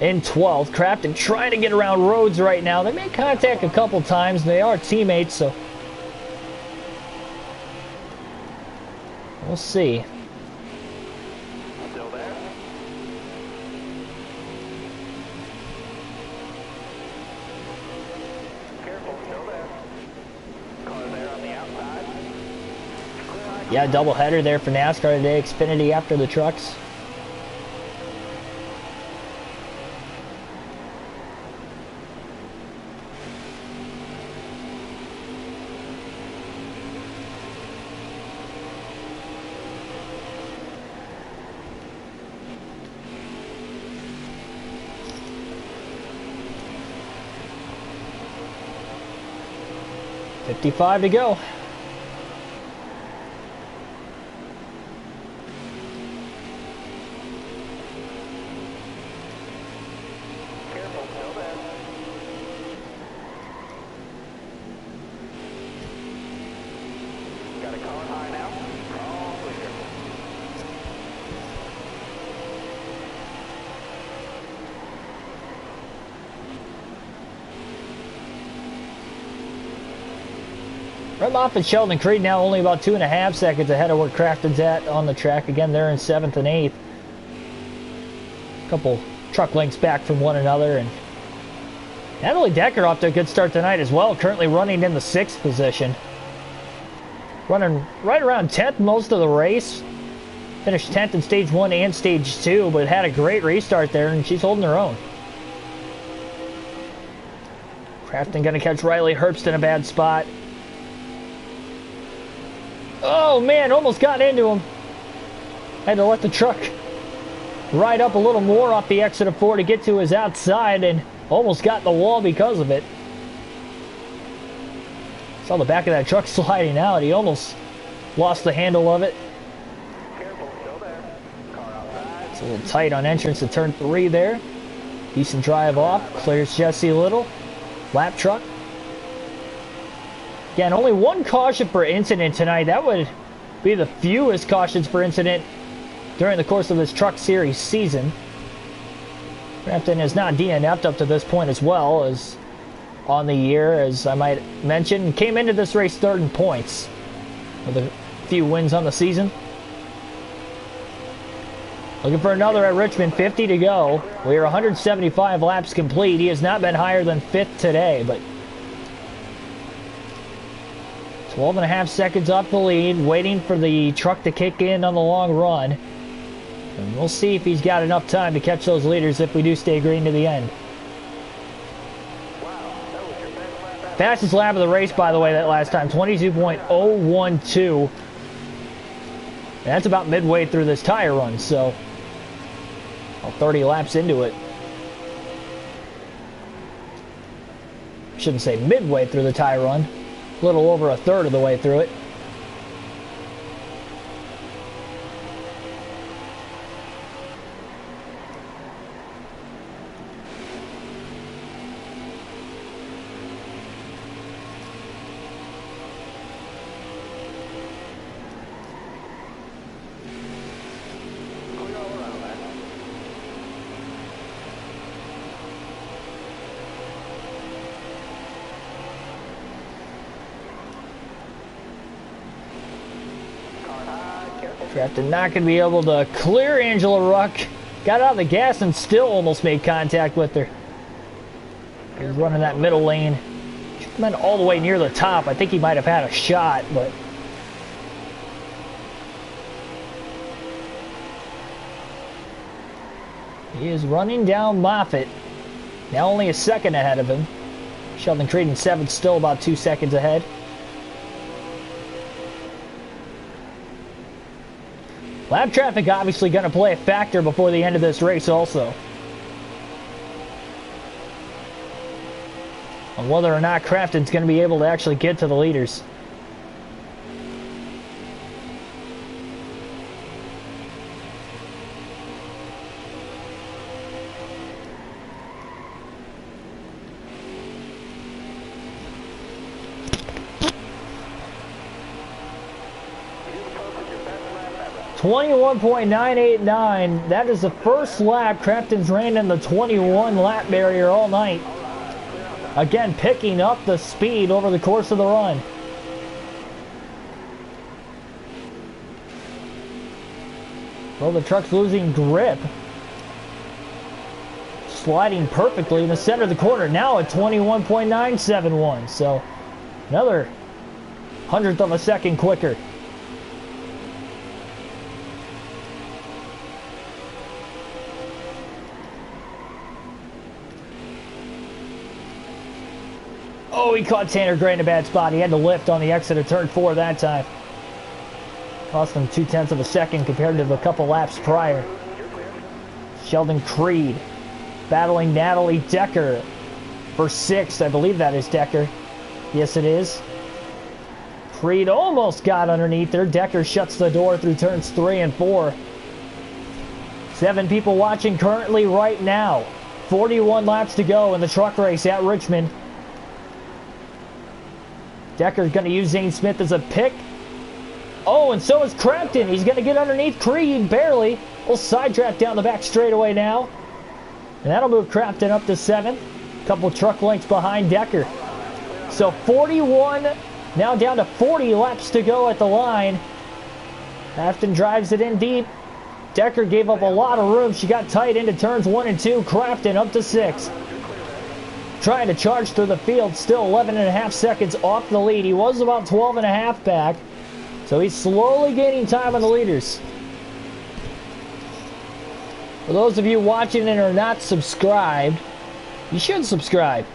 in 12th. Crafton trying to get around Rhodes right now. They made contact a couple times. They are teammates, so we'll see. Still there? Careful, still there. Car there on the outside. Yeah, doubleheader there for NASCAR today. Xfinity after the trucks. $55 to go. Careful, still there. Got a car high now. All clear. Red Moffitt and Sheldon Creed now only about 2.5 seconds ahead of where Crafton's at on the track. Again, they're in 7th and 8th. A couple truck lengths back from one another. And Natalie Decker off to a good start tonight as well. Currently running in the 6th position. Running right around 10th most of the race. Finished 10th in stage 1 and stage 2, but had a great restart there, and she's holding her own. Crafton going to catch Riley Herbst in a bad spot. Oh man, almost got into him. Had to let the truck ride up a little more off the exit of 4 to get to his outside, and almost got the wall because of it. Saw the back of that truck sliding out. He almost lost the handle of it. Careful, still there. Car outside. It's a little tight on entrance to turn 3 there. Decent drive off. Clears Jesse Little. Lap truck. Again, only one caution per incident tonight. That would be the fewest cautions per incident during the course of this Truck Series season. Crafton has not DNF'd up to this point as well as on the year, as I might mention. Came into this race 3rd in points with a few wins on the season. Looking for another at Richmond, 50 to go. We are 175 laps complete. He has not been higher than 5th today, but 12.5 seconds off the lead, waiting for the truck to kick in on the long run. And we'll see if he's got enough time to catch those leaders if we do stay green to the end. Fastest lap of the race, by the way, that last time, 22.012. And that's about midway through this tire run, so 30 laps into it. Shouldn't say midway through the tire run. A little over 1/3 of the way through it. Clear all around that. Crafton not going to be able to clear Angela Ruck. Got out of the gas and still almost made contact with her. He's running that middle lane. Went all the way near the top. I think he might have had a shot, but he is running down Moffitt. Now only a second ahead of him. Sheldon Creed in 7th, still about 2 seconds ahead. Lap traffic obviously going to play a factor before the end of this race also. On whether or not Crafton's going to be able to actually get to the leaders. .989. That is the first lap Crafton's ran in the 21 lap barrier all night. Again, picking up the speed over the course of the run. Well, the truck's losing grip. Sliding perfectly in the center of the corner. Now at 21.971. So, another 100th of a second quicker. Oh, he caught Tanner Gray in a bad spot. He had to lift on the exit of turn 4 that time. Cost him 0.2 of a second compared to the couple laps prior. Sheldon Creed battling Natalie Decker for 6th. I believe that is Decker. Yes, it is. Creed almost got underneath her. Decker shuts the door through turns 3 and 4. 7 people watching currently right now. 41 laps to go in the truck race at Richmond. Decker's going to use Zane Smith as a pick. Oh, and so is Crafton. He's going to get underneath Creed, barely. We'll sidetrack down the back straightaway now. And that'll move Crafton up to 7th. Couple truck lengths behind Decker. So 41, now down to 40 laps to go at the line. Crafton drives it in deep. Decker gave up a lot of room. She got tight into turns 1 and 2. Crafton up to 6th. Trying to charge through the field, still 11.5 seconds off the lead. He was about 12.5 back, so he's slowly gaining time on the leaders. For those of you watching and are not subscribed, you should subscribe.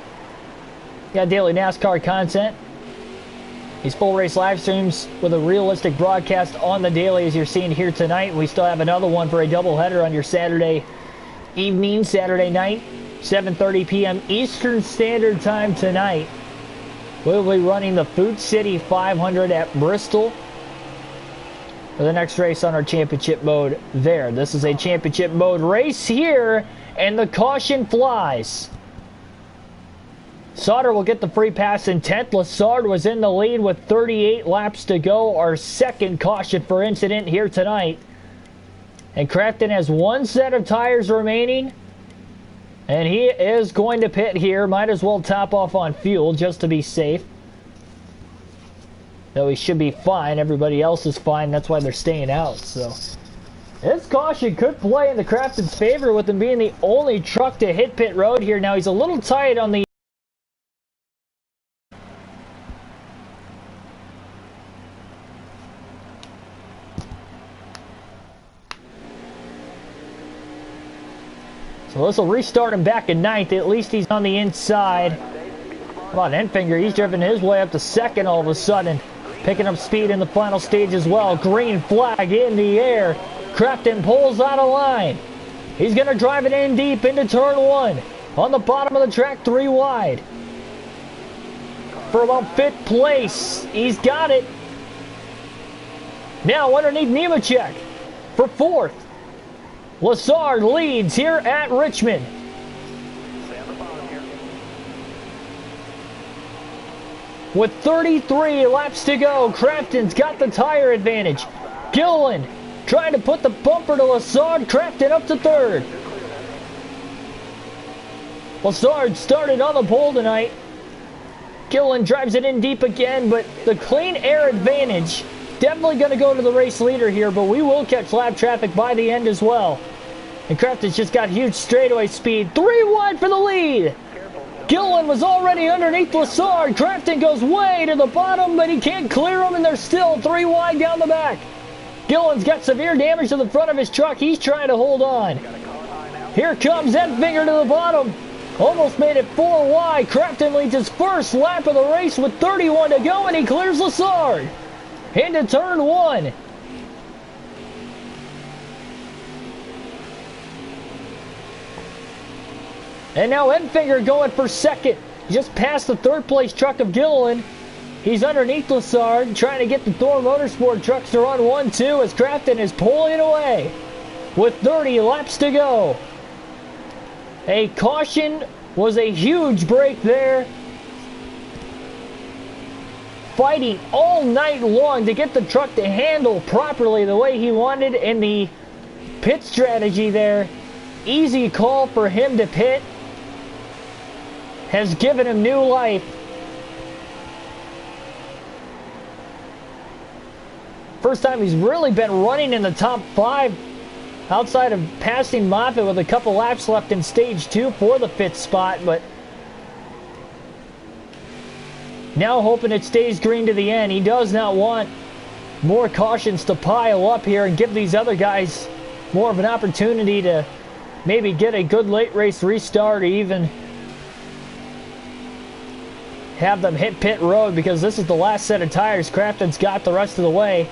Got daily NASCAR content. These full race live streams with a realistic broadcast on the daily as you're seeing here tonight. We still have another one for a doubleheader on your Saturday evening, Saturday night. 7:30 p.m. Eastern Standard Time tonight. We'll be running the Food City 500 at Bristol for the next race on our championship mode there. This is a championship mode race here, and the caution flies. Sauter will get the free pass in 10th. Lassard was in the lead with 38 laps to go. Our second caution for incident here tonight. And Crafton has 1 set of tires remaining. And he is going to pit here. Might as well top off on fuel just to be safe. Though he should be fine. Everybody else is fine. That's why they're staying out. So this caution could play in the Crafton's favor with him being the only truck to hit pit road here. Now he's a little tight on the... So this will restart him back in 9th. At least he's on the inside. Come on, Enfinger. He's driven his way up to 2nd all of a sudden. Picking up speed in the final stage as well. Green flag in the air. Crafton pulls out of line. He's going to drive it in deep into turn 1. On the bottom of the track, 3 wide. For about 5th place. He's got it. Now underneath Nemechek for 4th. Lassard leads here at Richmond. With 33 laps to go, Crafton's got the tire advantage. Gilliland trying to put the bumper to Lassard. Crafton up to 3rd. Lassard started on the pole tonight. Gilliland drives it in deep again, but the clean air advantage definitely going to go to the race leader here, but we will catch lap traffic by the end as well. And Crafton's just got huge straightaway speed. 3 wide for the lead. Gilliland was already underneath Lassard. Crafton goes way to the bottom, but he can't clear him, and they're still 3 wide down the back. Gilliland's got severe damage to the front of his truck. He's trying to hold on. Here comes Enfinger to the bottom. Almost made it 4 wide. Crafton leads his first lap of the race with 31 to go, and he clears Lassard into turn 1. And now Enfinger going for second. Just past the third place truck of Gilliland. He's underneath Lassard, trying to get the Thor Motorsport trucks to run 1-2 as Crafton is pulling away with 30 laps to go. A caution was a huge break there. Fighting all night long to get the truck to handle properly the way he wanted, and the pit strategy there, easy call for him to pit, has given him new life. First time he's really been running in the top 5 outside of passing Moffitt with a couple laps left in stage 2 for the 5th spot, but now hoping it stays green to the end. He does not want more cautions to pile up here and give these other guys more of an opportunity to maybe get a good late race restart or even have them hit pit road, because this is the last set of tires Crafton's got the rest of the way.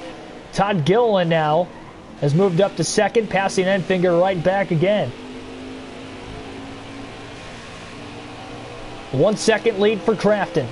Todd Gilliland now has moved up to second, passing Enfinger right back again. 1 second lead for Crafton.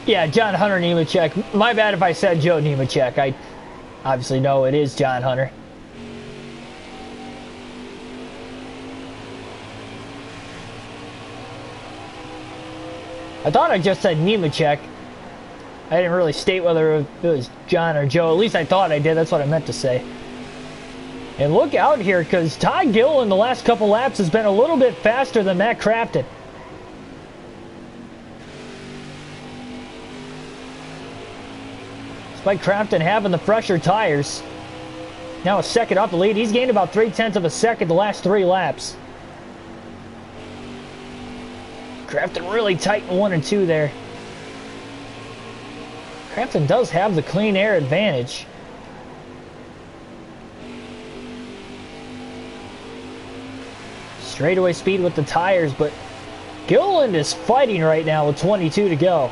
Yeah, John Hunter Nemechek. My bad if I said Joe Nemechek. I obviously know it is John Hunter. I thought I just said Nemechek. I didn't really state whether it was John or Joe. At least I thought I did. That's what I meant to say. And look out here, because Todd Gill in the last couple laps has been a little bit faster than Matt Crafton. Despite Crafton having the fresher tires. Now a second off the lead. He's gained about 0.3 of a second the last 3 laps. Crafton really tight in 1 and 2 there. Crafton does have the clean air advantage. Straightaway speed with the tires, but Gilliland is fighting right now with 22 to go.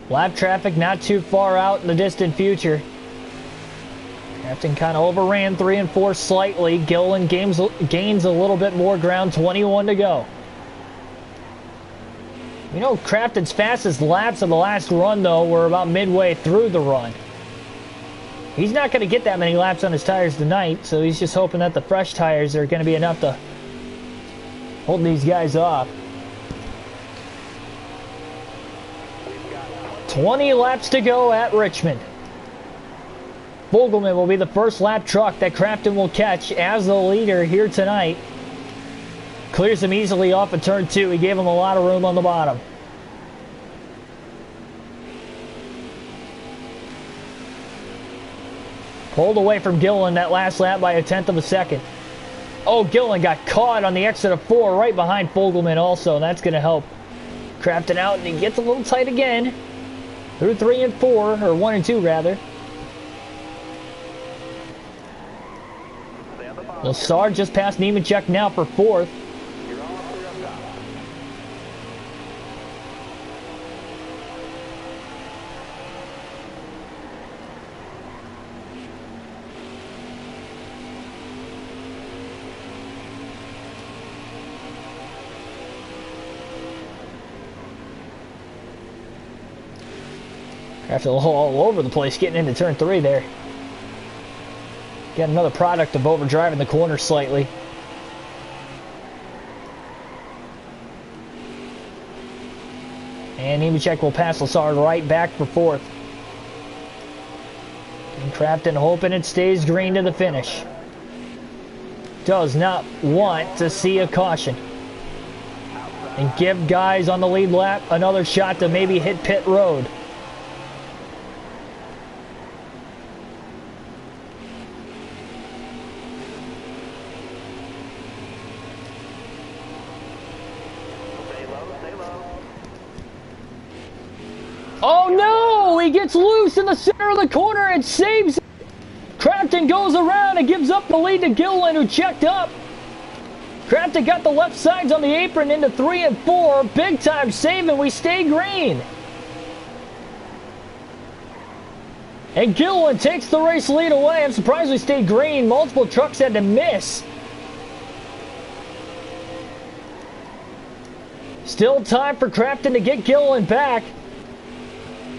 Lap traffic not too far out in the distant future. Crafton kind of overran 3 and 4 slightly. Gilliland gains a little bit more ground, 21 to go. You know, Crafton's fastest laps of the last run, though, were about midway through the run. He's not going to get that many laps on his tires tonight, so he's just hoping that the fresh tires are going to be enough to hold these guys off. 20 laps to go at Richmond. Vogelman will be the first lap truck that Crafton will catch as the leader here tonight. Clears him easily off of turn 2. He gave him a lot of room on the bottom. Pulled away from Gilliland that last lap by 1/10 of a second. Oh, Gilliland got caught on the exit of 4 right behind Vogelman also. And that's going to help Crafton out. And he gets a little tight again. Through 3 and 4, or 1 and 2 rather. Lassard just past Nemechek now for 4th. After all over the place getting into turn 3 there. Got another product of overdriving the corner slightly. And Nemechek will pass Lassard right back for 4th. And Crafton hoping it stays green to the finish. Does not want to see a caution. And give guys on the lead lap another shot to maybe hit pit road. Oh no! He gets loose in the center of the corner and saves it. Crafton goes around and gives up the lead to Gilliland, who checked up. Crafton got the left sides on the apron into 3 and 4. Big time save, and we stay green. And Gilliland takes the race lead away. I'm surprised we stayed green. Multiple trucks had to miss. Still time for Crafton to get Gilliland back.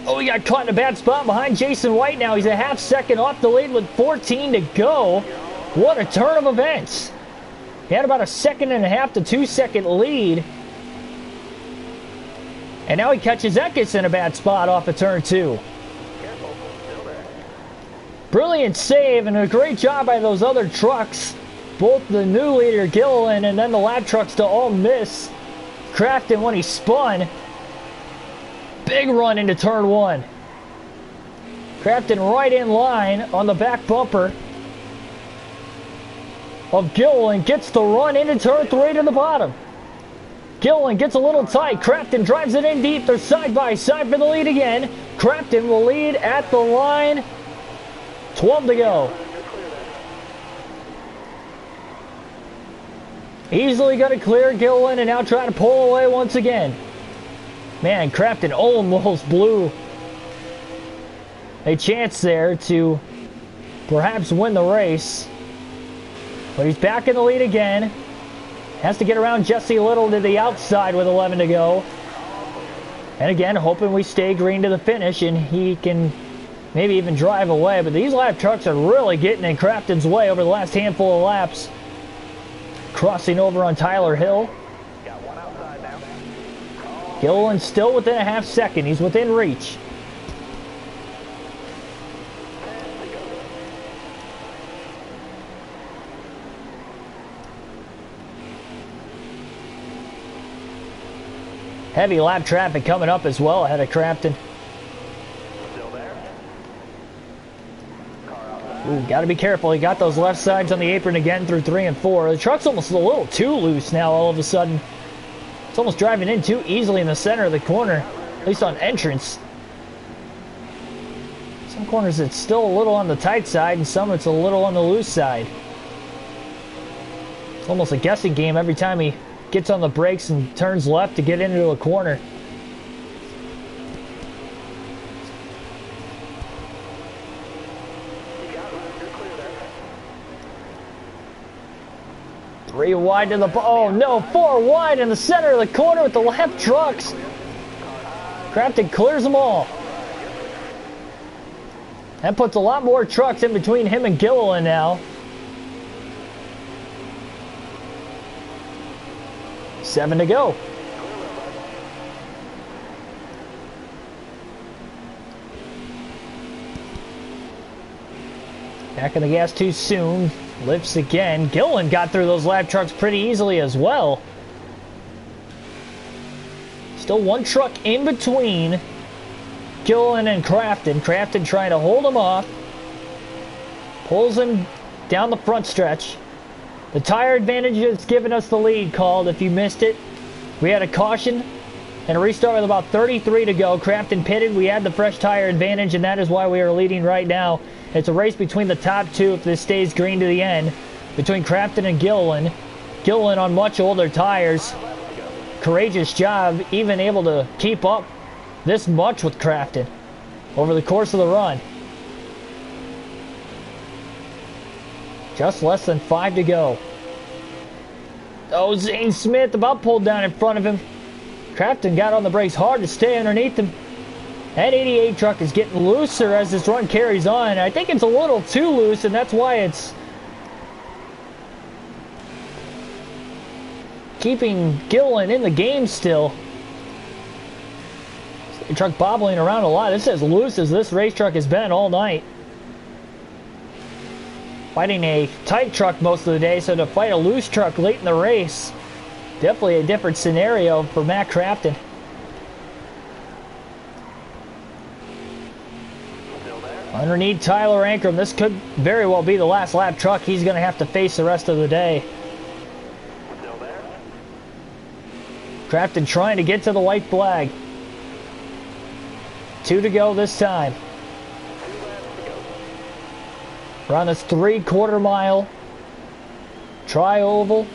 Oh, he got caught in a bad spot behind Jason White now. He's a half second off the lead with 14 to go. What a turn of events. He had about a 1.5 to 2 second lead. And now he catches Eckes in a bad spot off of turn 2. Brilliant save and a great job by those other trucks. Both the new leader, Gilliland, and then the lap trucks to all miss. Crafton when he spun. Big run into turn 1. Crafton right in line on the back bumper of Gilliland. Gets the run into turn 3 to the bottom. Gilliland gets a little tight. Crafton drives it in deep. They're side by side for the lead again. Crafton will lead at the line. 12 to go. Easily got to clear Gilliland and now try to pull away once again. Man, Crafton almost blew a chance there to perhaps win the race. But he's back in the lead again. Has to get around Jesse Little to the outside with 11 to go. And again, hoping we stay green to the finish and he can maybe even drive away. But these lap trucks are really getting in Crafton's way over the last handful of laps. Crossing over on Tyler Hill. Gilliland still within a half second. He's within reach. Heavy lap traffic coming up as well ahead of Crafton. Ooh, got to be careful. He got those left sides on the apron again through 3 and 4. The truck's almost a little too loose now all of a sudden. It's almost driving in too easily in the center of the corner, at least on entrance. Some corners it's still a little on the tight side, and some it's a little on the loose side. It's almost a guessing game every time he gets on the brakes and turns left to get into a corner. Three wide to the, oh no, 4 wide in the center of the corner with the left trucks. Crafton clears them all. That puts a lot more trucks in between him and Gilliland now. 7 to go. Back in the gas too soon. Lifts again. Gilliland got through those lap trucks pretty easily as well. Still one truck in between Gilliland and Crafton. Crafton trying to hold him off. Pulls him down the front stretch. The tire advantage has given us the lead called if you missed it. We had a caution and a restart with about 33 to go. Crafton pitted. We had the fresh tire advantage, and that is why we are leading right now. It's a race between the top two if this stays green to the end. Between Crafton and Gilliland. Gilliland on much older tires. Courageous job, even able to keep up this much with Crafton over the course of the run. Just less than 5 to go. Oh, Zane Smith about pulled down in front of him. Crafton got on the brakes hard to stay underneath him. That 88 truck is getting looser as this run carries on. I think it's a little too loose, and that's why it's keeping Gillen in the game still. The truck bobbling around a lot. This is as loose as this race truck has been all night. Fighting a tight truck most of the day, so to fight a loose truck late in the race, definitely a different scenario for Matt Crafton. Underneath Tyler Ankrum, this could very well be the last lap truck he's going to have to face the rest of the day. Crafton trying to get to the white flag. 2 to go this time. We're on this 3/4 mile tri-oval,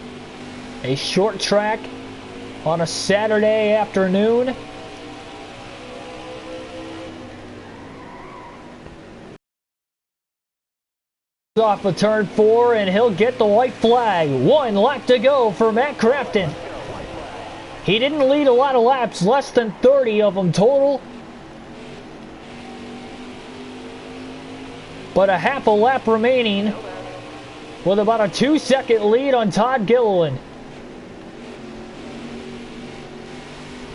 a short track on a Saturday afternoon. Off of turn 4, and he'll get the white flag. 1 lap to go for Matt Crafton. He didn't lead a lot of laps, less than 30 of them total. But a half a lap remaining with about a 2-second lead on Todd Gilliland.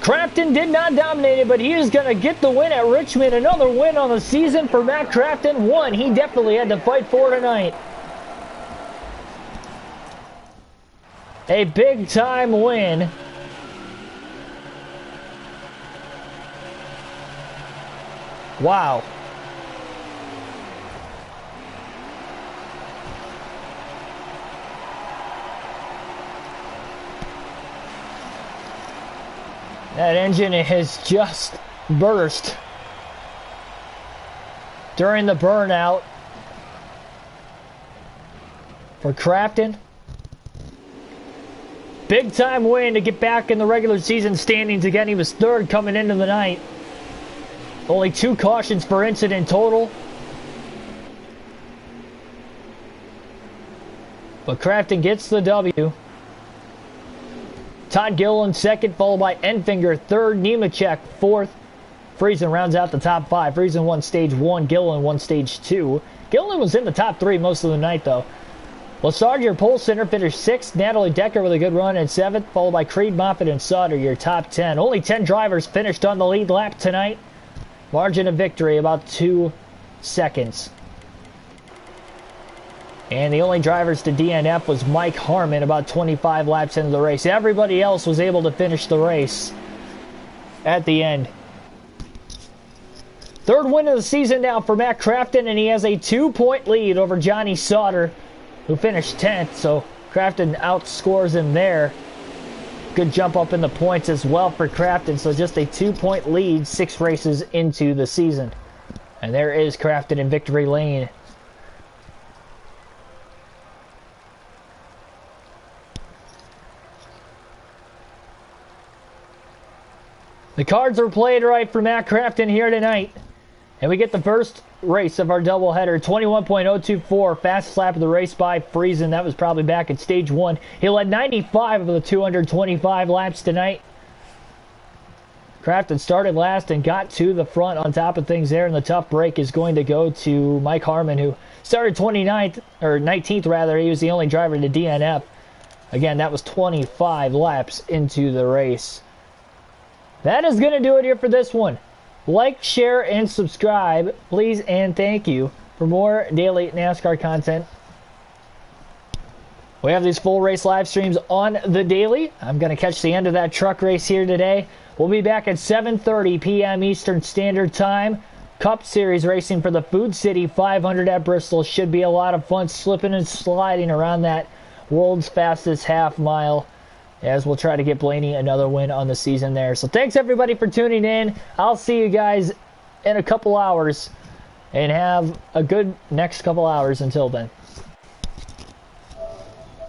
Crafton did not dominate it, but he is going to get the win at Richmond. Another win on the season for Matt Crafton. One he definitely had to fight for tonight. A big time win. Wow. That engine has just burst during the burnout for Crafton. Big time win to get back in the regular season standings again. He was 3rd coming into the night. Only 2 cautions per incident total. But Crafton gets the W. Todd Gilliland 2nd, followed by Enfinger 3rd, Nemechek 4th. Friesen rounds out the top 5. Friesen won stage 1, Gilliland won stage 2. Gilliland was in the top 3 most of the night though. Lassard, your pole center, finished 6th. Natalie Decker with a good run in 7th, followed by Creed, Moffitt, and Sauter, your top 10. Only 10 drivers finished on the lead lap tonight. Margin of victory about 2 seconds. And the only drivers to DNF was Mike Harmon about 25 laps into the race. Everybody else was able to finish the race at the end. 3rd win of the season now for Matt Crafton, and he has a 2-point lead over Johnny Sauter, who finished 10th. So Crafton outscores him there. Good jump up in the points as well for Crafton. So just a 2-point lead 6 races into the season. And there is Crafton in victory lane. The cards are played right for Matt Crafton here tonight. And we get the first race of our doubleheader. 21.024, fastest lap of the race by Friesen. That was probably back at stage 1. He led 95 of the 225 laps tonight. Crafton started last and got to the front on top of things there. And the tough break is going to go to Mike Harmon, who started 29th, or 19th rather. He was the only driver to DNF. Again, that was 25 laps into the race. That is going to do it here for this one. Like, share, and subscribe, please and thank you, for more daily NASCAR content. We have these full race live streams on the daily. I'm going to catch the end of that truck race here today. We'll be back at 7:30 p.m. Eastern Standard Time. Cup Series racing for the Food City 500 at Bristol. Should be a lot of fun slipping and sliding around that world's fastest half mile, as we'll try to get Blaney another win on the season there. So thanks everybody for tuning in. I'll see you guys in a couple hours, and have a good next couple hours until then.